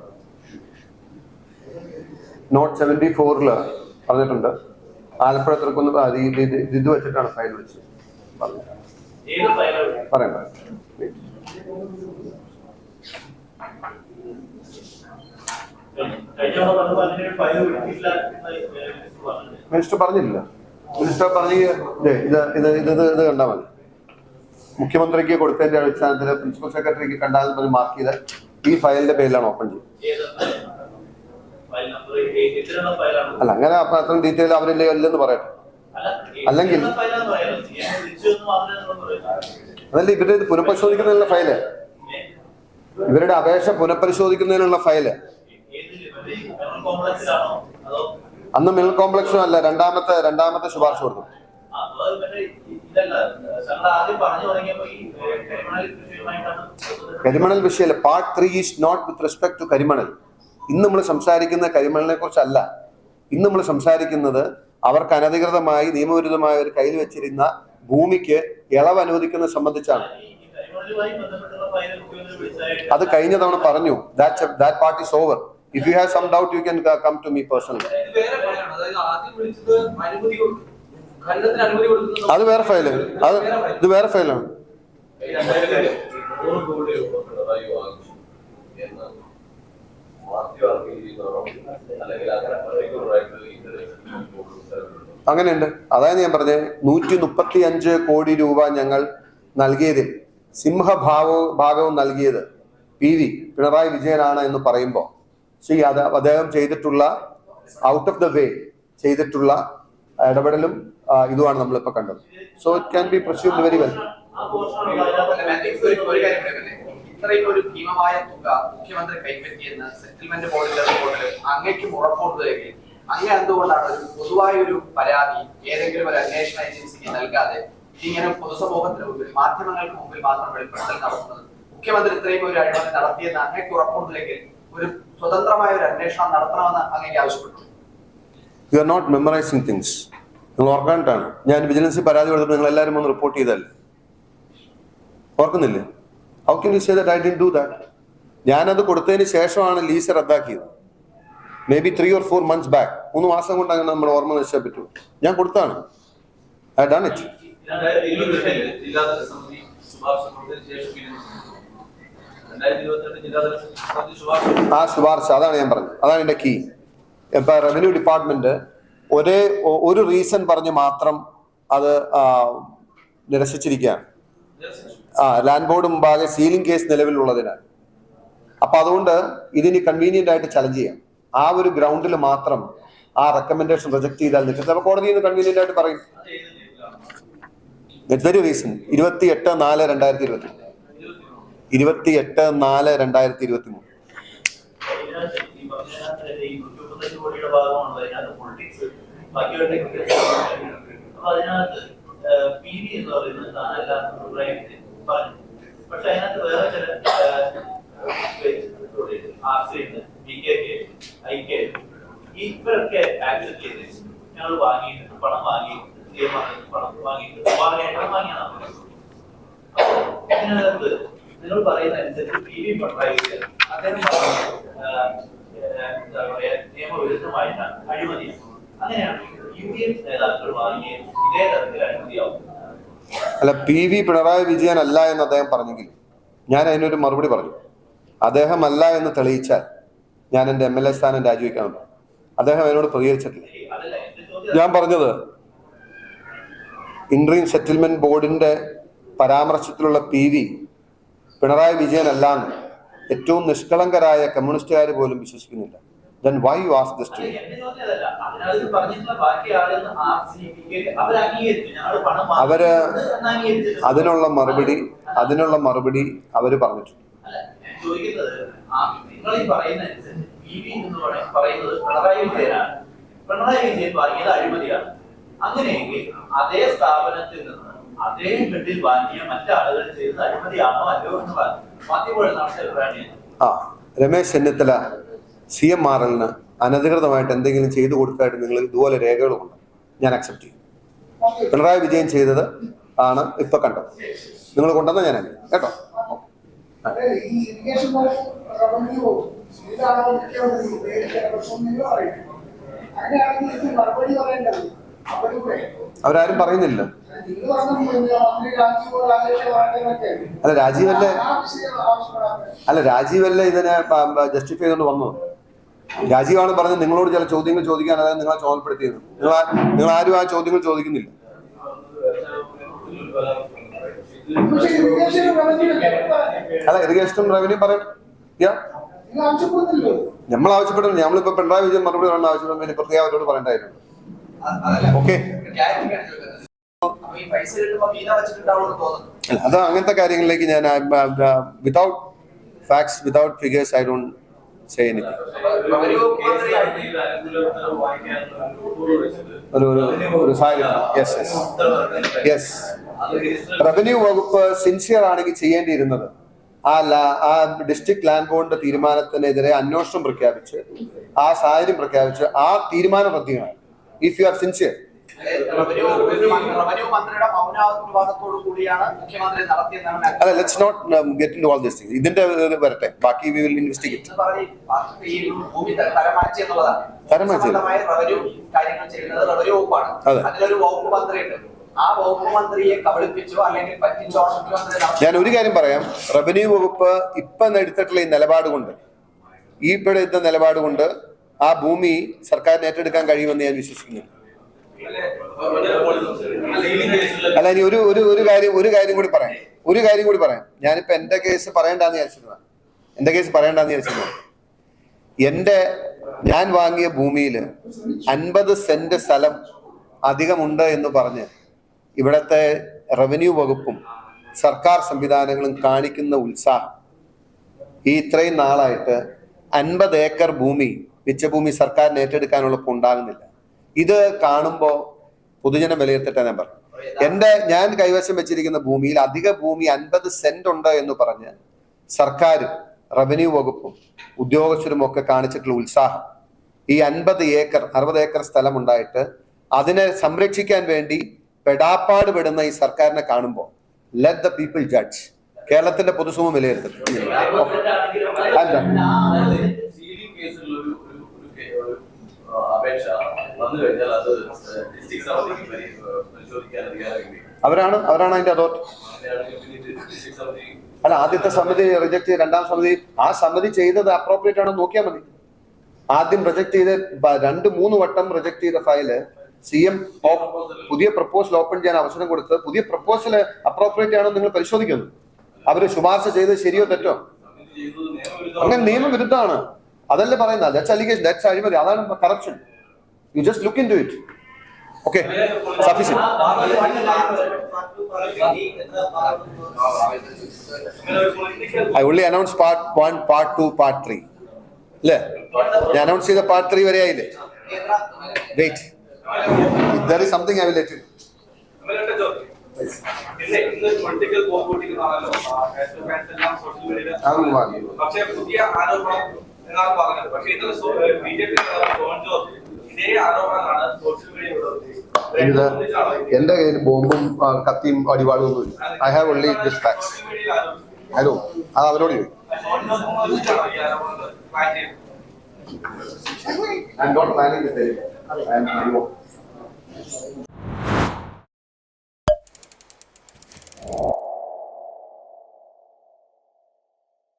നോട്ട് 74 പറഞ്ഞിട്ടുണ്ട്. ആലപ്പുഴ തൃക്കൊന്ന് ഇത് വെച്ചിട്ടാണ് ഫയൽ വിളിച്ചത്. പറയാം. മിനിസ്റ്റർ പറഞ്ഞില്ല. മിനിസ്റ്റർ പറഞ്ഞ ഇത് കണ്ടാൽ മതി. മുഖ്യമന്ത്രിക്ക് കൊടുത്തതിന്റെ അടിസ്ഥാനത്തിൽ പ്രിൻസിപ്പൽ സെക്രട്ടറിക്ക് കണ്ടാൽ മതി, മാർക്ക് ചെയ്ത് ഈ ഫയലിന്റെ പേരിലാണ് ഓപ്പൺ ചെയ്യുന്നത്. അല്ല, അങ്ങനെ അത്ര ഡീറ്റെയിൽ അവരില്ലേ അല്ലെന്ന് പറയട്ടെ. അല്ലെങ്കിൽ അതല്ല, ഇവരുടെ ഇത് പുനഃപരിശോധിക്കുന്നതിനുള്ള ഫയല്, ഇവരുടെ അപേക്ഷ പുനഃപരിശോധിക്കുന്നതിനുള്ള ഫയല്. അന്ന് മിൽ കോംപ്ലക്സും അല്ല, രണ്ടാമത്തെ ശുപാർശ കൊടുത്തു. കരിമണൽ വിഷയമല്ല. Part 3 is not with respect to കരിമണൽ. ഇന്ന് നമ്മൾ സംസാരിക്കുന്ന കരിമണലിനെ കുറിച്ചല്ല. ഇന്ന് നമ്മൾ സംസാരിക്കുന്നത് അവർക്ക് അനധികൃതമായി നിയമവിരുദ്ധമായ ഒരു കയ്യിൽ വെച്ചിരുന്ന ഭൂമിക്ക് ഇളവ് അനുവദിക്കുന്നത് സംബന്ധിച്ചാണ്. അത് കഴിഞ്ഞ തവണ പറഞ്ഞു. That part is over. If you have some doubt, you can come to me personally. അത് വേറെ ഫയല്, ഇത് വേറെ ഫയലാണ്. അങ്ങനെയുണ്ട്. അതായത് ഞാൻ പറഞ്ഞത് 135 കോടി രൂപ ഞങ്ങൾ നൽകിയതിൽ സിംഹഭാഗവും നൽകിയത് പിണറായി വിജയനാണ് എന്ന് പറയുമ്പോൾ അത് അദ്ദേഹം ചെയ്തിട്ടുള്ള ഔട്ട് ഓഫ് ദ വേ ചെയ്തിട്ടുള്ള ഇടപെടലും ഇതുമാണ് നമ്മളിപ്പോ കണ്ടത്. So it can be presumed very well. ഇത്രയും ഒരു ഭീമമായ തുക മുഖ്യമന്ത്രി കൈപ്പറ്റിയെന്ന് സെറ്റിൽമെന്റ് ബോർഡിന്റെ റിപ്പോർട്ടിൽ അങ്ങേക്കും ഉറപ്പുവരുത്തുകയും അങ്ങ് എന്തുകൊണ്ടാണ് ഒരു പൊതുവായ ഒരു പരാതി ഏതെങ്കിലും ഒരു അന്വേഷണ ഏജൻസിക്ക് നൽകാതെ ഇങ്ങനെ പൊതുസമൂഹത്തിന് മുമ്പിൽ, മാധ്യമങ്ങൾക്ക് മുമ്പിൽ മാത്രം വെളിപ്പെടുത്തൽ നടത്തുന്നത്? മുഖ്യമന്ത്രി ഇത്രയും ഒരു അഴിമതി നടത്തിയെന്ന് അങ്ങേക്ക് ഉറപ്പുണ്ടെങ്കിൽ ഒരു സ്വതന്ത്രമായ ഒരു അന്വേഷണം നടത്തണമെന്ന് അങ്ങേക്ക് ആവശ്യപ്പെട്ടു. You are not memorising things. നിങ്ങൾ ഓർക്കാനായിട്ടാണ് ഞാൻ വിജിലൻസിൽ പരാതി കൊടുത്തപ്പോൾ നിങ്ങൾ എല്ലാവരും ഒന്ന് റിപ്പോർട്ട് ചെയ്തല്ലേ? ഓർക്കുന്നില്ലേ? How can you say that I didn't do that? ഞാനത് കൊടുത്തതിന് ശേഷമാണ് ലീസ് റദ്ദാക്കിയത്. May be 3 or 4 months back. 3 മാസം കൊണ്ട് അങ്ങനെ നമ്മുടെ ഓർമ്മ നശിച്ചാൽ പറ്റൂ. ഞാൻ കൊടുത്താണ്. I done it. ആ ശുപാർശ, അതാണ് ഞാൻ പറഞ്ഞത്. അതാണ് എന്റെ കീ. ഇപ്പൊ റവന്യൂ ഡിപ്പാർട്ട്മെന്റ് ഒരു റീസൺ പറഞ്ഞ് മാത്രം അത് നിരസിച്ചിരിക്കുകയാണ്. ലാൻഡ് ബോർഡ് മുമ്പാകെ സീലിംഗ് കേസ് നിലവിലുള്ളതിനാൽ. അപ്പൊ അതുകൊണ്ട് ഇതിന് കൺവീനിയന്റ് ആയിട്ട് ചലഞ്ച് ചെയ്യാം. ആ ഒരു ഗ്രൗണ്ടിൽ മാത്രം ആ റെക്കമെൻഡേഷൻ റിജക്ട് ചെയ്താൽ ചിലപ്പോൾ കോടതി കൺവീനിയന്റ് ആയിട്ട് പറയും. That's very reason. 28/4/2023. 28/4/2023. പക്ഷെ അതിനകത്ത് വേറെ ചില ഇവരൊക്കെ ആക്സെപ്റ്റ് ചെയ്ത് ഞങ്ങൾ വാങ്ങിയിട്ടുണ്ട്. പണം വാങ്ങി പണം വാങ്ങിയിട്ട് വാങ്ങാനായിട്ട് വാങ്ങിയതാണ്. ഇതിനകത്ത് നിങ്ങൾ പറയുന്ന അനുസരിച്ച് PV പിണറായി വിജയൻ അദ്ദേഹം എന്താ പറയാ നിയമവിരുദ്ധമായിട്ടാണ് അഴിമതിയാണ്. അങ്ങനെയാണ് UDF നേതാക്കൾ വാങ്ങിയ ഇതേ തരത്തിൽ അഴിമതിയാവും. അല്ല, PV പിണറായി വിജയൻ അല്ല എന്ന് അദ്ദേഹം പറഞ്ഞെങ്കിൽ ഞാൻ അതിനൊരു മറുപടി പറഞ്ഞു. അദ്ദേഹം അല്ല എന്ന് തെളിയിച്ചാൽ ഞാൻ എൻ്റെ MLA സ്ഥാനം രാജിവെക്കാനുണ്ട്. അദ്ദേഹം അതിനോട് പ്രതികരിച്ചിട്ടില്ല. ഞാൻ പറഞ്ഞത് ഇൻട്രീം സെറ്റിൽമെന്റ് ബോർഡിന്റെ പരാമർശത്തിലുള്ള PV പിണറായി വിജയൻ അല്ലാന്ന് ഏറ്റവും നിഷ്കളങ്കരായ കമ്മ്യൂണിസ്റ്റുകാർ പോലും വിശ്വസിക്കുന്നില്ല. Then why you ask this to me? അവര് അതിനുള്ള മറുപടി അവര് പറഞ്ഞിട്ടുണ്ട്. പിണറായി വിജയൻ വാങ്ങിയത് അഴിമതിയാണ്. അങ്ങനെയെങ്കിൽ അതേ സ്ഥാപനത്തിൽ നിന്ന് അതേ ബെഡിൽ വാങ്ങിയ മറ്റാളുകൾ ചെയ്തത് അഴിമതിയാണോ അല്ലയോ എന്ന് മാധ്യമങ്ങളിൽ നടത്തിയ രമേശ് ചെന്നിത്തല CMRL അനധികൃതമായിട്ട് എന്തെങ്കിലും ചെയ്തു കൊടുത്തായിട്ട് നിങ്ങൾ ഇതുപോലെ രേഖകളുമുണ്ട്, ഞാൻ അക്സെപ്റ്റ് ചെയ്യും. പിണറായി വിജയൻ ചെയ്തത് ആണ് ഇപ്പൊ കണ്ടത്, നിങ്ങൾ കൊണ്ടുവന്ന ഞാൻ കേട്ടോ. അവരാരും പറയുന്നില്ല. രാജീവല്ലേ ഇതിനെ ജസ്റ്റിഫൈ ചെയ്തുകൊണ്ട് വന്നത്. രാജീവാണ് പറഞ്ഞത് നിങ്ങളോട് ചില ചോദ്യങ്ങൾ ചോദിക്കാൻ, അതായത് നിങ്ങളെ ചോദ്യപ്പെടുത്തിയത്. നിങ്ങൾ ആരും ആ ചോദ്യങ്ങൾ ചോദിക്കുന്നില്ല. അല്ല, ഇറിഗേഷനും റവന്യൂ പറയും. നമ്മൾ ആവശ്യപ്പെടുന്നു. നമ്മളിപ്പോ പിണറായി വിജയൻ മറുപടി പറയണം ആവശ്യപ്പെടും, പിന്നെ പ്രത്യേകം അവരോട് പറയേണ്ടായിരുന്നു. ഓക്കെ, അത് അങ്ങനത്തെ കാര്യങ്ങളിലേക്ക് ഞാൻ without facts, without figures, I don't say anything. Revenue വകുപ്പ് സിൻസിയർ ആണെങ്കിൽ ചെയ്യേണ്ടിയിരുന്നത് ആ ഡിസ്ട്രിക്ട് ലാൻഡ് ബോർഡിന്റെ തീരുമാനത്തിനെതിരെ അന്വേഷണം പ്രഖ്യാപിച്ച്, ആ സാഹചര്യം പ്രഖ്യാപിച്ച് ആ തീരുമാനം റദ്ദീകരണം. If you are sincere. അല്ല, let's not get into all this things. ഇതിന്റെ വരട്ടെ, ബാക്കി വി വിൽ ഇൻവെസ്റ്റിഗേറ്റ്. ഞാൻ ഒരു കാര്യം പറയാം. റവന്യൂ വകുപ്പ് ഇപ്പൊ എടുത്തിട്ടുള്ള ഈ നിലപാട് കൊണ്ട്, നിലപാട് കൊണ്ട് ആ ഭൂമി സർക്കാരിന് ഏറ്റെടുക്കാൻ കഴിയുമെന്ന് ഞാൻ വിശ്വസിക്കുന്നു. അല്ല, ഇനി ഒരു കാര്യം കൂടി പറയാം. ഞാനിപ്പോ എന്റെ കേസ് പറയണ്ടെന്ന് വിചാരിച്ചിരുന്നു. ഞാൻ വാങ്ങിയ ഭൂമിയിൽ 50 സെന്റ് സ്ഥലം അധികമുണ്ട് എന്ന് പറഞ്ഞ് ഇവിടത്തെ റവന്യൂ വകുപ്പും സർക്കാർ സംവിധാനങ്ങളും കാണിക്കുന്ന ഉത്സാഹം ഈ ഇത്രയും നാളായിട്ട് 50 ഏക്കർ ഭൂമി, മിച്ചഭൂമി സർക്കാരിന് ഏറ്റെടുക്കാനുള്ളപ്പോൾ ഉണ്ടാകുന്നില്ല. ഇത് കാണുമ്പോൾ പൊതുജനം വിലയിരുത്തട്ടെ. ഞാൻ പറഞ്ഞു, ഞാൻ കൈവശം വെച്ചിരിക്കുന്ന ഭൂമിയിൽ അധിക ഭൂമി 50 സെന്റ് ഉണ്ട് എന്ന് പറഞ്ഞ് സർക്കാരും റവന്യൂ വകുപ്പും ഉദ്യോഗസ്ഥരും ഒക്കെ കാണിച്ചിട്ടുള്ള ഉത്സാഹം, ഈ 60 ഏക്കർ സ്ഥലം ഉണ്ടായിട്ട് അതിനെ സംരക്ഷിക്കാൻ വേണ്ടി പെടാപ്പാട് പെടുന്ന ഈ സർക്കാരിനെ കാണുമ്പോൾ ലെറ്റ് ദ പീപ്പിൾ ജഡ്ജ്. കേരളത്തിന്റെ പൊതുസമൂഹം വിലയിരുത്തട്ടെ. അവരാണ് അതിന്റെ അതോറിറ്റി. അല്ല, ആദ്യത്തെ സമിതി റിജക്ട് ചെയ്ത്, രണ്ടാം സമിതി, ആ സമിതി ചെയ്തത് അപ്രോപ്രിയേറ്റ് ആണെന്ന് നോക്കിയാൽ മതി. ആദ്യം റിജക്ട് ചെയ്ത് 2-3 വട്ടം റിജക്ട് ചെയ്ത ഫയല് CM പുതിയ പ്രപ്പോസൽ ഓപ്പൺ ചെയ്യാൻ അവസരം കൊടുത്ത് പുതിയ പ്രപ്പോസൽ അപ്രോപ്രിയേറ്റ് ആണോ നിങ്ങൾ പരിശോധിക്കുന്നു. അവര് ശുപാർശ ചെയ്ത് ശരിയോ തെറ്റോ? അങ്ങനെ നിയമവിരുദ്ധമാണ്, അതല്ലേ പറയുന്നത്. ദാറ്റ്സ് അലിഗേഷൻ, ദാറ്റ്സ് അഴിമതി, അതാണ് corruption. You just look into it. Okay, sufficient. I only announced part 1, part 2, part 3. Le, I announced the part 3 vare aayile. Wait. If there is something, I will let you know. ഇതേ ആരോപണമാണ് social media ഇത് എന്റെ കയ്യിൽ ബോംബും കത്തിയും അടിവാളും ഒന്നുമില്ല. I have only this facts. Hello, അത് അവരോട് ചോദിക്കും. I'm not planning to tell you. I am